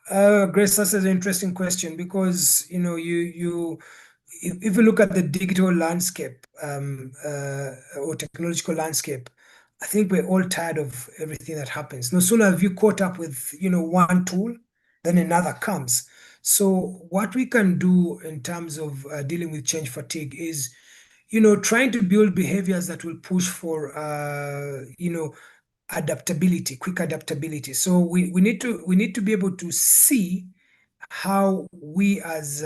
Grace, that's an interesting question, because if you look at the digital landscape or technological landscape, I think we're all tired of everything that happens. No sooner have you caught up with one tool, then another comes. So what we can do in terms of dealing with change fatigue is trying to build behaviors that will push for adaptability, quick adaptability. So we need to be able to see how we as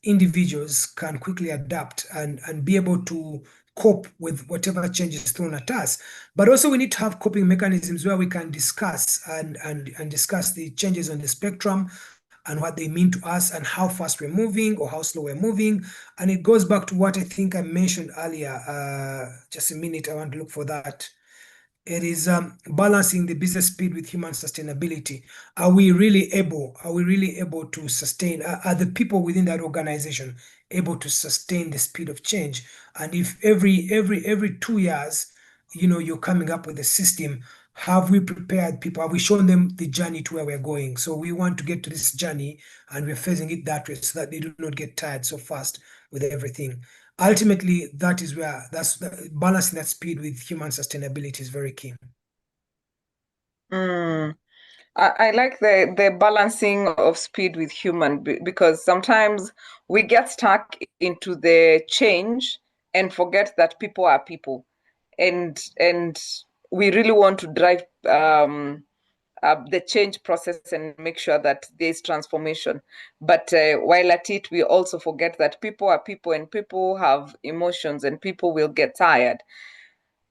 individuals can quickly adapt and be able to cope with whatever change is thrown at us. But also we need to have coping mechanisms where we can discuss and discuss the changes on the spectrum and what they mean to us and how fast we're moving or how slow we're moving. And it goes back to what I think I mentioned earlier. Just a minute, I want to look for that. It is balancing the business speed with human sustainability. Are we really able to sustain? Are the people within that organization able to sustain the speed of change? And if every 2 years, you're coming up with a system, have we prepared people? Have we shown them the journey to where we're going? So we want to get to this journey, and we're phasing it that way so that they do not get tired so fast with everything. Ultimately, that's balancing that speed with human sustainability is very key. I like the balancing of speed with human, because sometimes we get stuck into the change and forget that people are people, and we really want to drive the change process and make sure that there's transformation. But while at it, we also forget that people are people, and people have emotions, and people will get tired.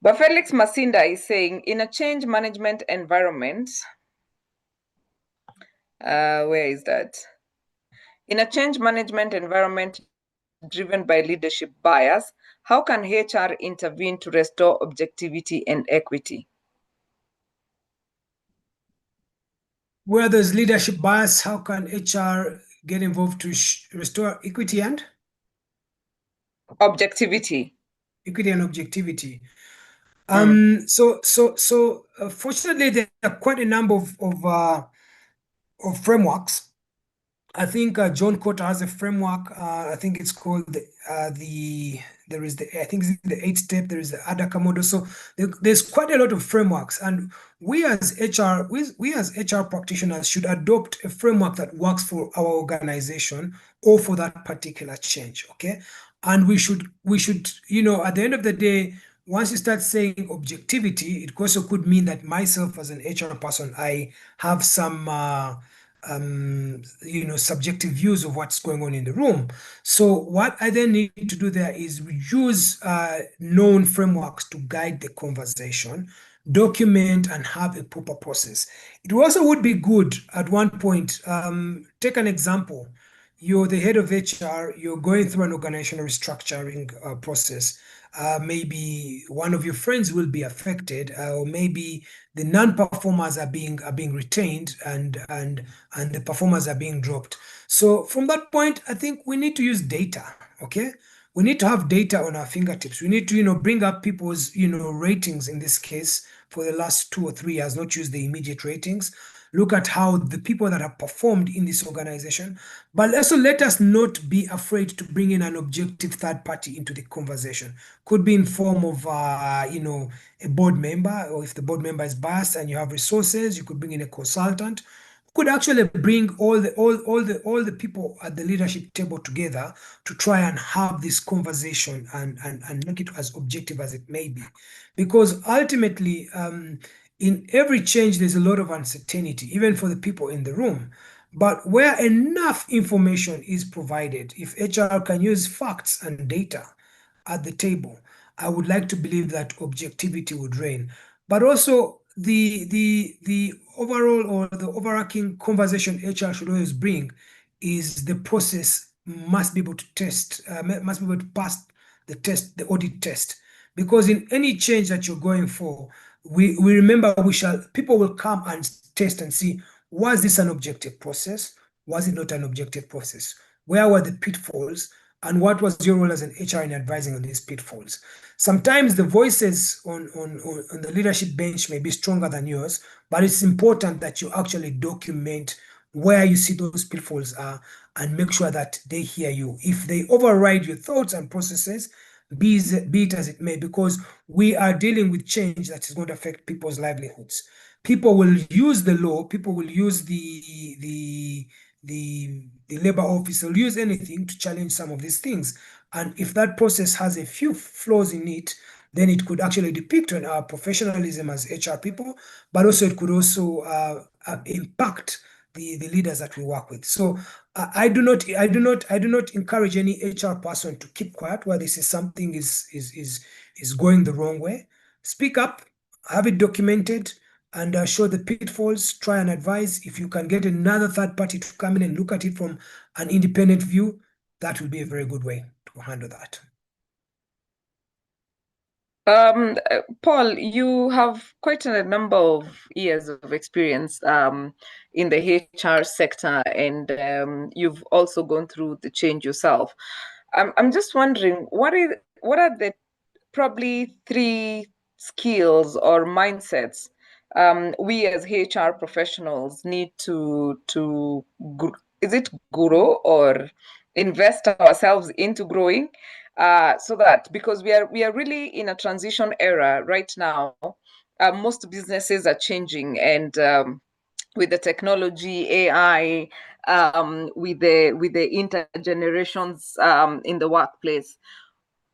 But Felix Masinda is saying, in a change management environment, where is that? In a change management environment driven by leadership bias, how can HR intervene to restore objectivity and equity? Where there's leadership bias, how can HR get involved to restore equity and objectivity? Equity and objectivity. So fortunately, there are quite a number of frameworks. I think John Cotter has a framework. I think it's called the 8-step. There is the Adaka model. So there's quite a lot of frameworks, and we as HR practitioners should adopt a framework that works for our organization or for that particular change. Okay, and we should at the end of the day, once you start saying objectivity, it also could mean that myself as an HR person, I have some subjective views of what's going on in the room. So what I then need to do there is use known frameworks to guide the conversation, document, and have a proper process. It also would be good at one point, take an example. You're the head of HR, you're going through an organizational restructuring process. Maybe one of your friends will be affected, or maybe the non-performers are being retained, and the performers are being dropped. So from that point, I think we need to use data. Okay, we need to have data on our fingertips. We need to bring up people's ratings in this case for the last 2 or 3 years, not use the immediate ratings. Look at how the people that have performed in this organization, but also let us not be afraid to bring in an objective third party into the conversation. Could be in form of a board member, or if the board member is biased and you have resources, you could bring in a consultant. Could actually bring all the people at the leadership table together to try and have this conversation and make it as objective as it may be, because ultimately in every change there's a lot of uncertainty, even for the people in the room. But where enough information is provided, if HR can use facts and data at the table, I would like to believe that objectivity would reign. But also the overall or the overarching conversation HR should always bring is the process must be able to test, must be able to pass the test, the audit test. Because in any change that you're going for, we remember people will come and test and see, was this an objective process? Was it not an objective process? Where were the pitfalls? And what was your role as an HR in advising on these pitfalls? Sometimes the voices on the leadership bench may be stronger than yours, but it's important that you actually document where you see those pitfalls are and make sure that they hear you. If they override your thoughts and processes, be it as it may, because we are dealing with change that is going to affect people's livelihoods. People will use the law, people will use the labor office, will use anything to challenge some of these things. And if that process has a few flaws in it, then it could actually depict on our professionalism as HR people, but also it could also impact the leaders that we work with. So I do not encourage any HR person to keep quiet where they say something is going the wrong way. Speak up, have it documented, and show the pitfalls. Try and advise. If you can get another third party to come in and look at it from an independent view, that will be a very good way to handle that. Paul, you have quite a number of years of experience in the HR sector, and you've also gone through the change yourself. I'm just wondering, what are the probably 3 skills or mindsets we as HR professionals need to is it grow or invest ourselves into growing? So that, because we are really in a transition era right now. Most businesses are changing, and with the technology, AI, with the intergenerations in the workplace.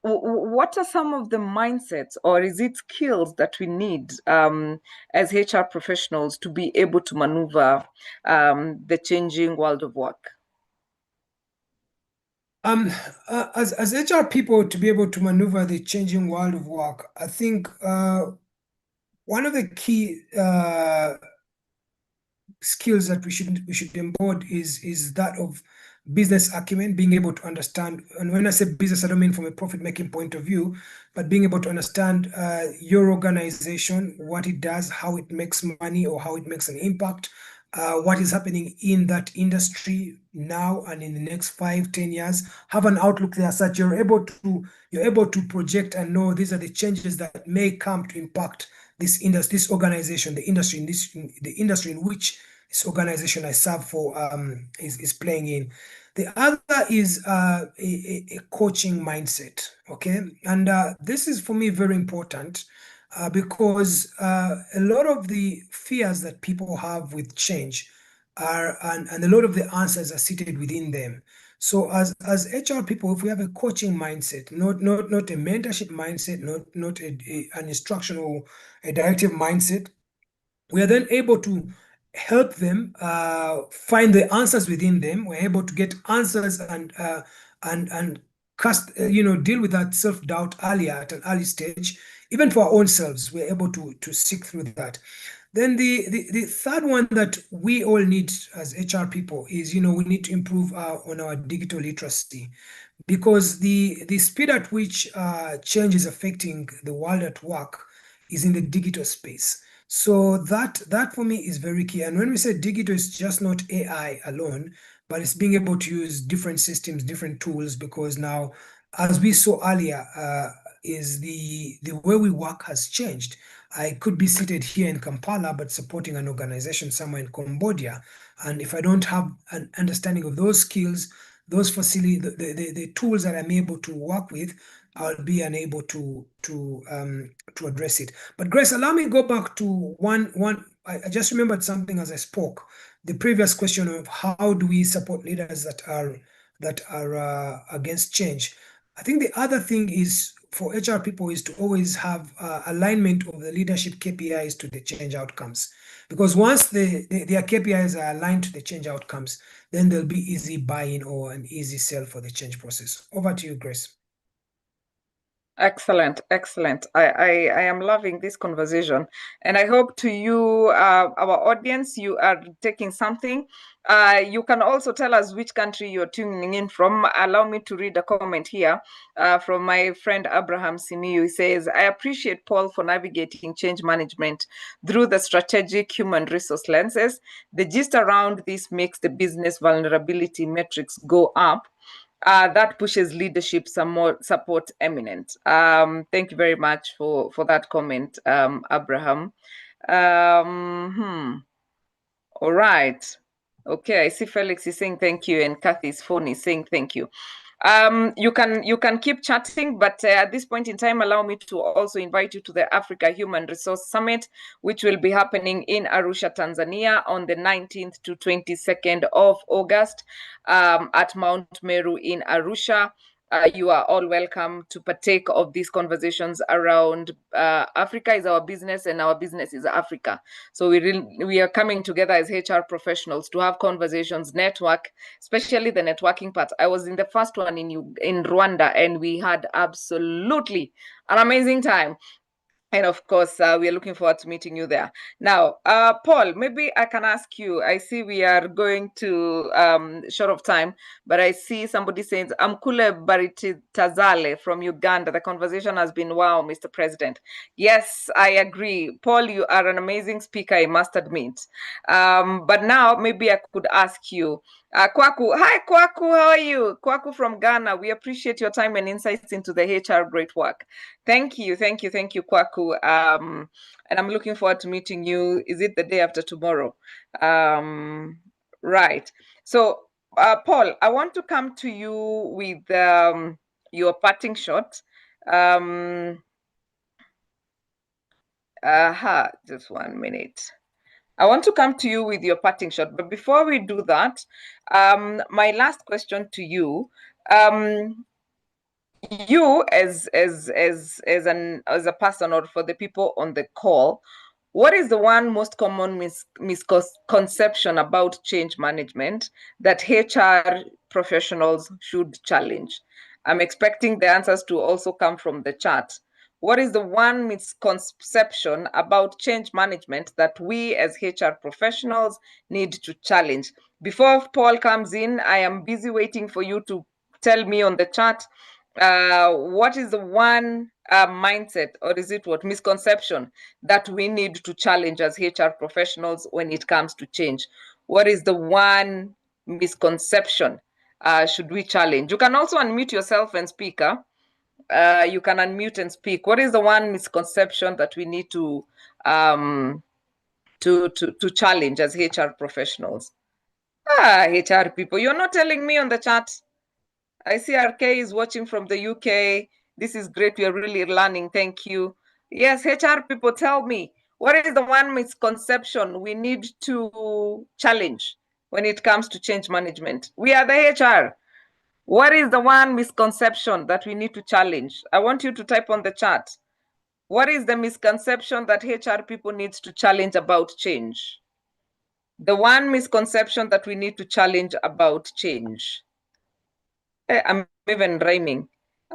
What are some of the mindsets, or is it skills that we need as HR professionals to be able to maneuver the changing world of work? As HR people, to be able to maneuver the changing world of work, I think one of the key skills that we should embody is that of business acumen, being able to understand. And when I say business, I don't mean from a profit-making point of view, but being able to understand your organization, what it does, how it makes money, or how it makes an impact, what is happening in that industry now and in the next 5-10 years. Have an outlook there such you're able to project and know these are the changes that may come to impact this industry, this organization, the industry in which this organization I serve for is playing in. The other is a coaching mindset. Okay, and this is for me very important. Because a lot of the fears that people have with change and a lot of the answers are seated within them. So as HR people, if we have a coaching mindset, not a mentorship mindset, not an instructional, a directive mindset, we are then able to help them find the answers within them. We're able to get answers and deal with that self-doubt earlier at an early stage. Even for our own selves, we're able to seek through that. Then the third one that we all need as HR people is, we need to improve on our digital literacy, because the speed at which change is affecting the world at work is in the digital space. So that for me is very key. And when we say digital, it's just not AI alone, but it's being able to use different systems, different tools, because now, as we saw earlier, is the way we work has changed. I could be seated here in Kampala, but supporting an organization somewhere in Cambodia. And if I don't have an understanding of those skills, those facility, the tools that I'm able to work with, I'll be unable to address it. But Grace, allow me to go back to one. I just remembered something as I spoke. The previous question of how do we support leaders that are against change. I think the other thing is for HR people is to always have alignment of the leadership KPIs to the change outcomes. Because once their KPIs are aligned to the change outcomes, then there'll be easy buy-in or an easy sell for the change process. Over to you, Grace. Excellent, excellent. I am loving this conversation, and I hope to you, our audience, you are taking something. You can also tell us which country you're tuning in from. Allow me to read a comment here from my friend Abraham Simiyu. He says, I appreciate Paul for navigating change management through the strategic human resource lenses. The gist around this makes the business vulnerability metrics go up. That pushes leadership some more support eminent. Thank you very much for that comment, Abraham. All right. Okay, I see Felix is saying thank you, and Kathy's phone is saying thank you. You can keep chatting, but at this point in time, allow me to also invite you to the Africa Human Resource Summit, which will be happening in Arusha, Tanzania on the 19th to 22nd of August at Mount Meru in Arusha. You are all welcome to partake of these conversations around Africa is our business and our business is Africa. So we are coming together as HR professionals to have conversations, network, especially the networking part. I was in the first one in Rwanda, and we had absolutely an amazing time. And of course, we are looking forward to meeting you there. Now, Paul, maybe I can ask you. I see we are going to short of time, but I see somebody saying, Amkule Baritazale from Uganda. The conversation has been wow, Mr. President. Yes, I agree. Paul, you are an amazing speaker, I must admit. But now maybe I could ask you, Kwaku. Hi, Kwaku. How are you? Kwaku from Ghana. We appreciate your time and insights into the HR great work. Thank you, Kwaku. And I'm looking forward to meeting you. Is it the day after tomorrow? Right. So, Paul, I want to come to you with your parting shot. Just 1 minute. I want to come to you with your parting shot, but before we do that, my last question to you, you as a person, or for the people on the call, what is the one most common misconception about change management that HR professionals should challenge? I'm expecting the answers to also come from the chat. What is the one misconception about change management that we as HR professionals need to challenge? Before Paul comes in, I am busy waiting for you to tell me on the chat, what is the one mindset, or is it what misconception that we need to challenge as HR professionals when it comes to change? What is the one misconception should we challenge? You can also unmute yourself and speak. You can unmute and speak. What is the one misconception that we need to challenge as HR professionals? HR people, you're not telling me on the chat. I see RK is watching from the UK. This is great. We are really learning. Thank you. Yes, HR people, tell me, what is the one misconception we need to challenge when it comes to change management? We are the HR. What is the one misconception that we need to challenge? I want you to type on the chat. What is the misconception that HR people need to challenge about change? The one misconception that we need to challenge about change. I'm even rhyming.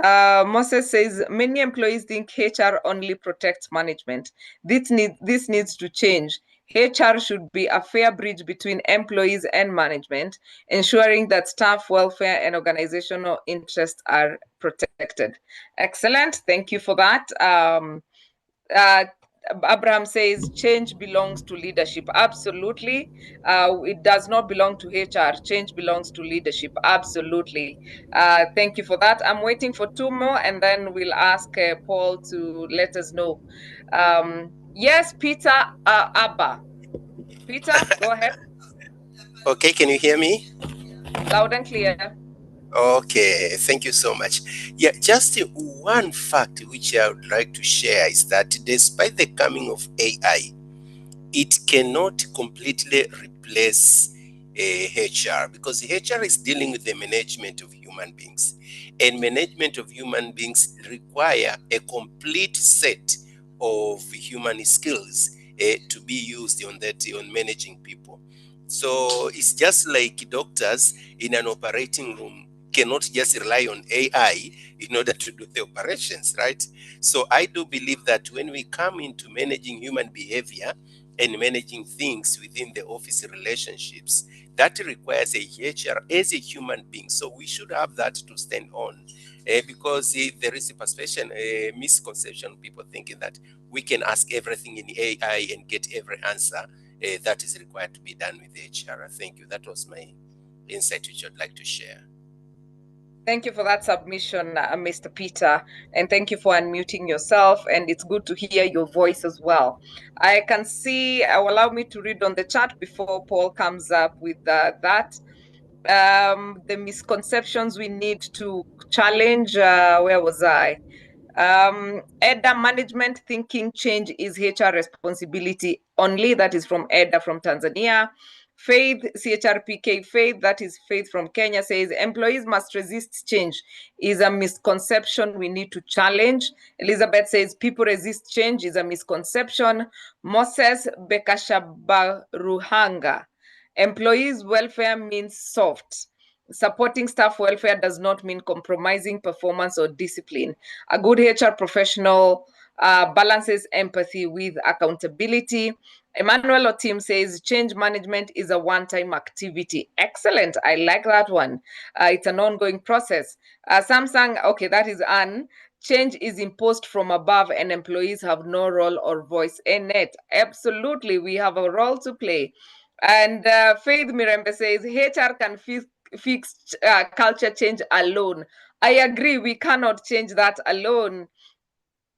Moses says, many employees think HR only protects management. This needs to change. HR should be a fair bridge between employees and management, ensuring that staff welfare and organizational interests are protected. Excellent. Thank you for that. Abraham says change belongs to leadership. Absolutely. It does not belong to HR. Change belongs to leadership. Absolutely. Thank you for that. I'm waiting for two more, and then we'll ask Paul to let us know. Yes, Peter Abba. Peter, go ahead. Okay, can you hear me? Loud and clear. Okay, thank you so much. Yeah, just one fact which I would like to share is that despite the coming of AI, it cannot completely replace HR, because HR is dealing with the management of human beings, and management of human beings require a complete set of human skills to be used on managing people. So it's just like doctors in an operating room cannot just rely on AI in order to do the operations, right? So I do believe that when we come into managing human behavior and managing things within the office relationships, that requires a HR as a human being. So we should have that to stand on, because there is a perception, a misconception, people thinking that we can ask everything in AI and get every answer that is required to be done with HR. Thank you. That was my insight which I'd like to share. Thank you for that submission, Mr. Peter, and thank you for unmuting yourself, and it's good to hear your voice as well. I can see, allow me to read on the chat before Paul comes up with that. The misconceptions we need to challenge, where was I? EDA management thinking change is HR responsibility only. That is from EDA from Tanzania. Faith, CHRPK Faith, that is Faith from Kenya, says employees must resist change is a misconception we need to challenge. Elizabeth says people resist change is a misconception. Moses Bekashabaruhanga, employees welfare means soft. Supporting staff welfare does not mean compromising performance or discipline. A good HR professional balances empathy with accountability. Emmanuel Otim says change management is a one-time activity. Excellent. I like that one. It's an ongoing process. Samsung, okay, that is Anne. Change is imposed from above and employees have no role or voice in it. Absolutely, we have a role to play. And Faith Mirembe says HR can fix culture change alone. I agree, we cannot change that alone.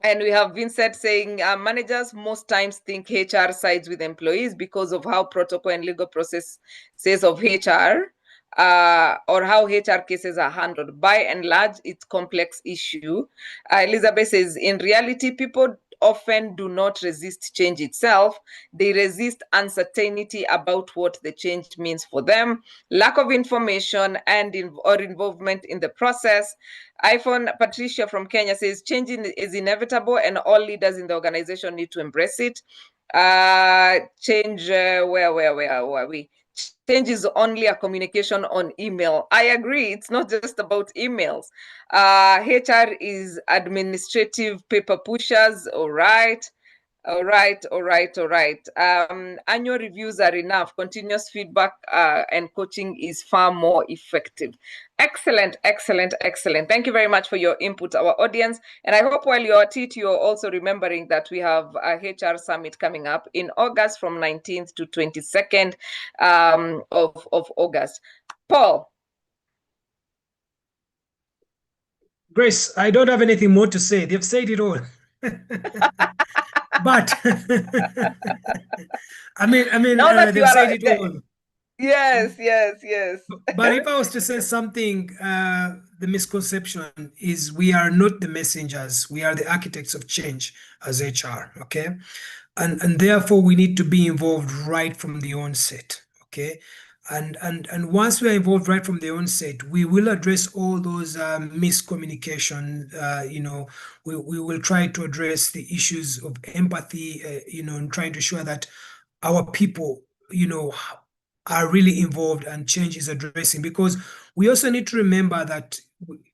And we have Vincent saying managers most times think HR sides with employees because of how protocol and legal process says of HR or how HR cases are handled. By and large, it's complex issue. Elizabeth says, in reality, people often do not resist change itself. They resist uncertainty about what the change means for them, lack of information and or involvement in the process. iPhone Patricia from Kenya says changing is inevitable and all leaders in the organization need to embrace it. Change, where are we? Change is only a communication on email. I agree. It's not just about emails. HR is administrative paper pushers. All right. Annual reviews are enough. Continuous feedback and coaching is far more effective. Excellent. Thank you very much for your input, our audience. And I hope while you're at it, you're also remembering that we have a HR Summit coming up in August from 19th to 22nd of August. Paul. Grace, I don't have anything more to say. They've said it all. But I mean, they've said it all. Yes. But if I was to say something, the misconception is we are not the messengers. We are the architects of change as HR, okay? And therefore, we need to be involved right from the onset, okay? And once we are involved right from the onset, we will address all those miscommunication. We will try to address the issues of empathy, and trying to ensure that our people, are really involved and change is addressing. Because we also need to remember that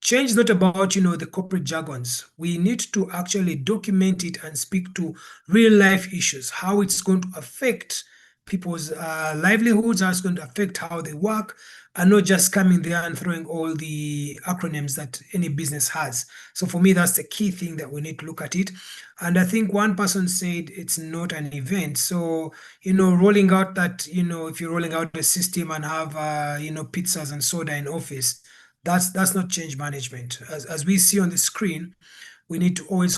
change is not about, the corporate jargons. We need to actually document it and speak to real life issues, how it's going to affect people's livelihoods, how it's going to affect how they work, and not just coming there and throwing all the acronyms that any business has. So for me, that's the key thing that we need to look at it. And I think one person said it's not an event. So, rolling out that, if you're rolling out a system and have, pizzas and soda in office, that's not change management. As we see on the screen, we need to always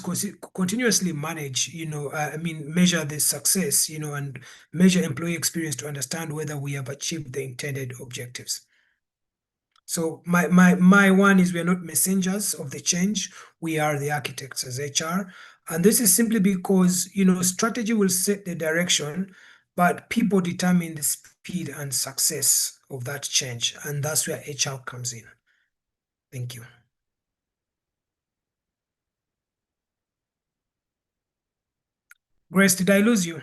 continuously manage, measure the success, and measure employee experience to understand whether we have achieved the intended objectives. So my one is, we are not messengers of the change. We are the architects as HR. And this is simply because, strategy will set the direction, but people determine the speed and success of that change. And that's where HR comes in. Thank you. Grace, did I lose you?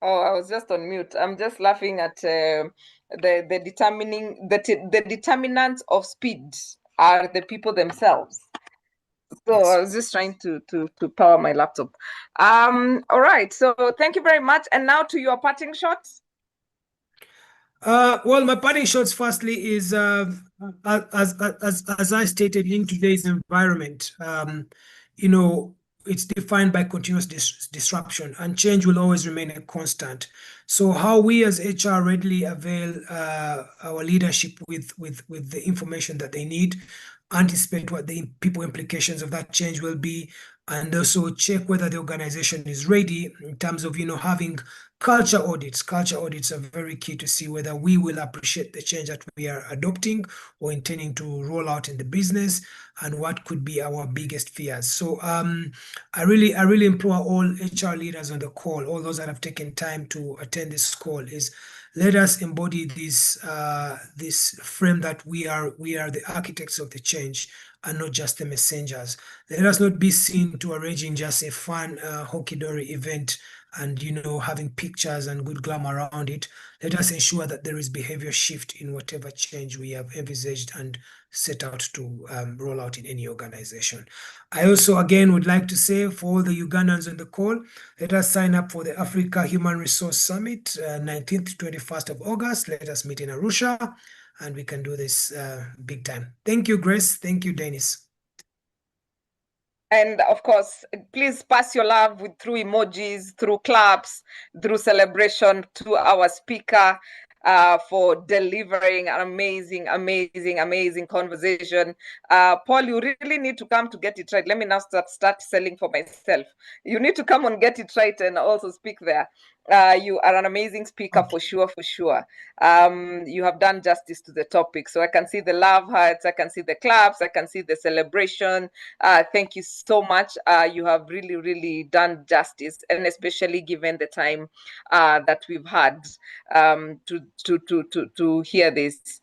Oh, I was just on mute. I'm just laughing at the determinants of speed are the people themselves. So Yes. I was just trying to power my laptop. All right. So thank you very much. And now to your parting shots. Well, my parting shots firstly is, as I stated, in today's environment, it's defined by continuous disruption, and change will always remain a constant. So how we as HR readily avail our leadership with the information that they need, anticipate what the people implications of that change will be, and also check whether the organization is ready in terms of, having culture audits. Culture audits are very key to see whether we will appreciate the change that we are adopting or intending to roll out in the business, and what could be our biggest fears. So I really implore all HR leaders on the call, all those that have taken time to attend this call, is let us embody this frame that we are the architects of the change and not just the messengers. Let us not be seen to arranging just a fun hockey-dory event and having pictures and good glamour around it. Let us ensure that there is behavior shift in whatever change we have envisaged and set out to roll out in any organization. I also again would like to say, for all the Ugandans on the call, let us sign up for the Africa Human Resource Summit, 19th to 21st of August. Let us meet in Arusha, and we can do this big time. Thank you, Grace. Thank you, Dennis. And of course, please pass your love through emojis, through claps, through celebration to our speaker for delivering an amazing conversation. Paul, you really need to come to Get It Right. Let me now start selling for myself. You need to come on Get It Right and also speak there. You are an amazing speaker, for sure. You have done justice to the topic. So I can see the love hearts, I can see the claps, I can see the celebration. Thank you so much. You have really done justice, and especially given the time that we've had to hear this.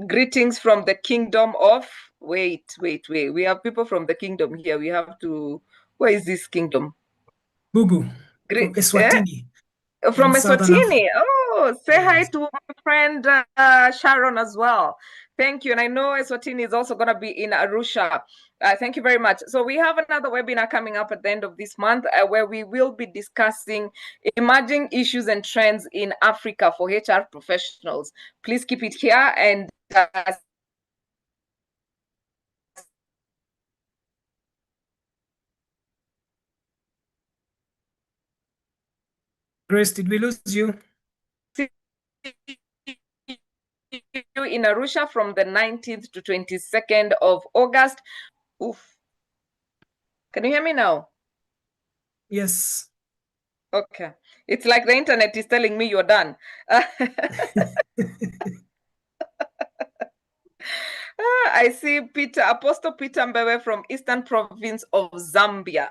Greetings from the kingdom of, wait. We have people from the kingdom here. We have to, where is this kingdom? Bugu. From Eswatini. From Eswatini. Oh, say hi to my friend Sharon as well. Thank you. And I know Eswatini is also going to be in Arusha. Thank you very much. So we have another webinar coming up at the end of this month where we will be discussing emerging issues and trends in Africa for HR professionals. Please keep it here. And Grace, did we lose you? In Arusha from the 19th to 22nd of August. Oof. Can you hear me now? Yes. Okay. It's like the internet is telling me you're done. I see Apostle Peter Mbewe from Eastern Province of Zambia.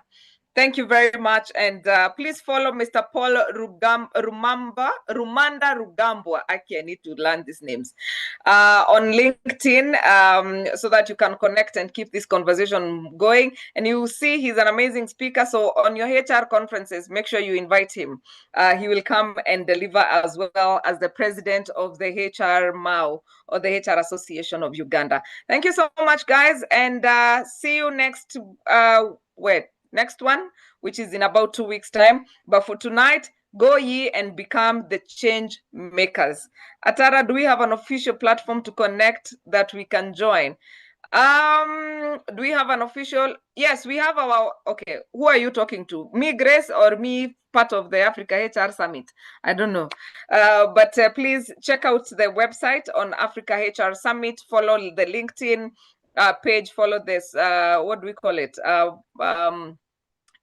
Thank you very much. And please follow Mr. Paul Rumanda Rugambwa. Actually, I need to learn these names on LinkedIn so that you can connect and keep this conversation going. And you see he's an amazing speaker. So on your HR conferences, make sure you invite him. He will come and deliver as well as the president of the HR MAU, or the HR Association of Uganda. Thank you so much, guys. And see you next next one, which is in about 2 weeks' time. But for tonight, go ye and become the change makers. Atara, do we have an official platform to connect that we can join? Do we have an official? Yes, we have our, okay, who are you talking to? Me, Grace, or me, part of the Africa HR Summit? I don't know. But please check out the website on Africa HR Summit, follow the LinkedIn page, follow this, what do we call it?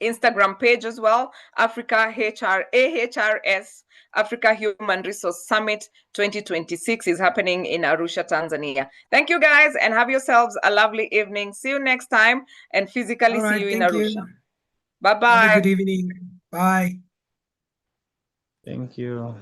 Instagram page as well, Africa AHRS, Africa Human Resource Summit 2026 is happening in Arusha, Tanzania. Thank you guys, and have yourselves a lovely evening. See you next time, and physically see you in Arusha. Bye-bye. Have a good evening. Bye. Thank you.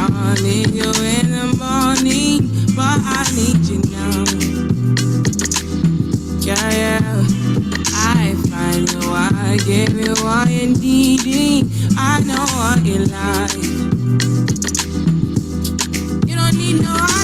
I need you in the morning, but I need you now. Yeah, yeah. I find you, I give you all you need. I know what you like. You don't need no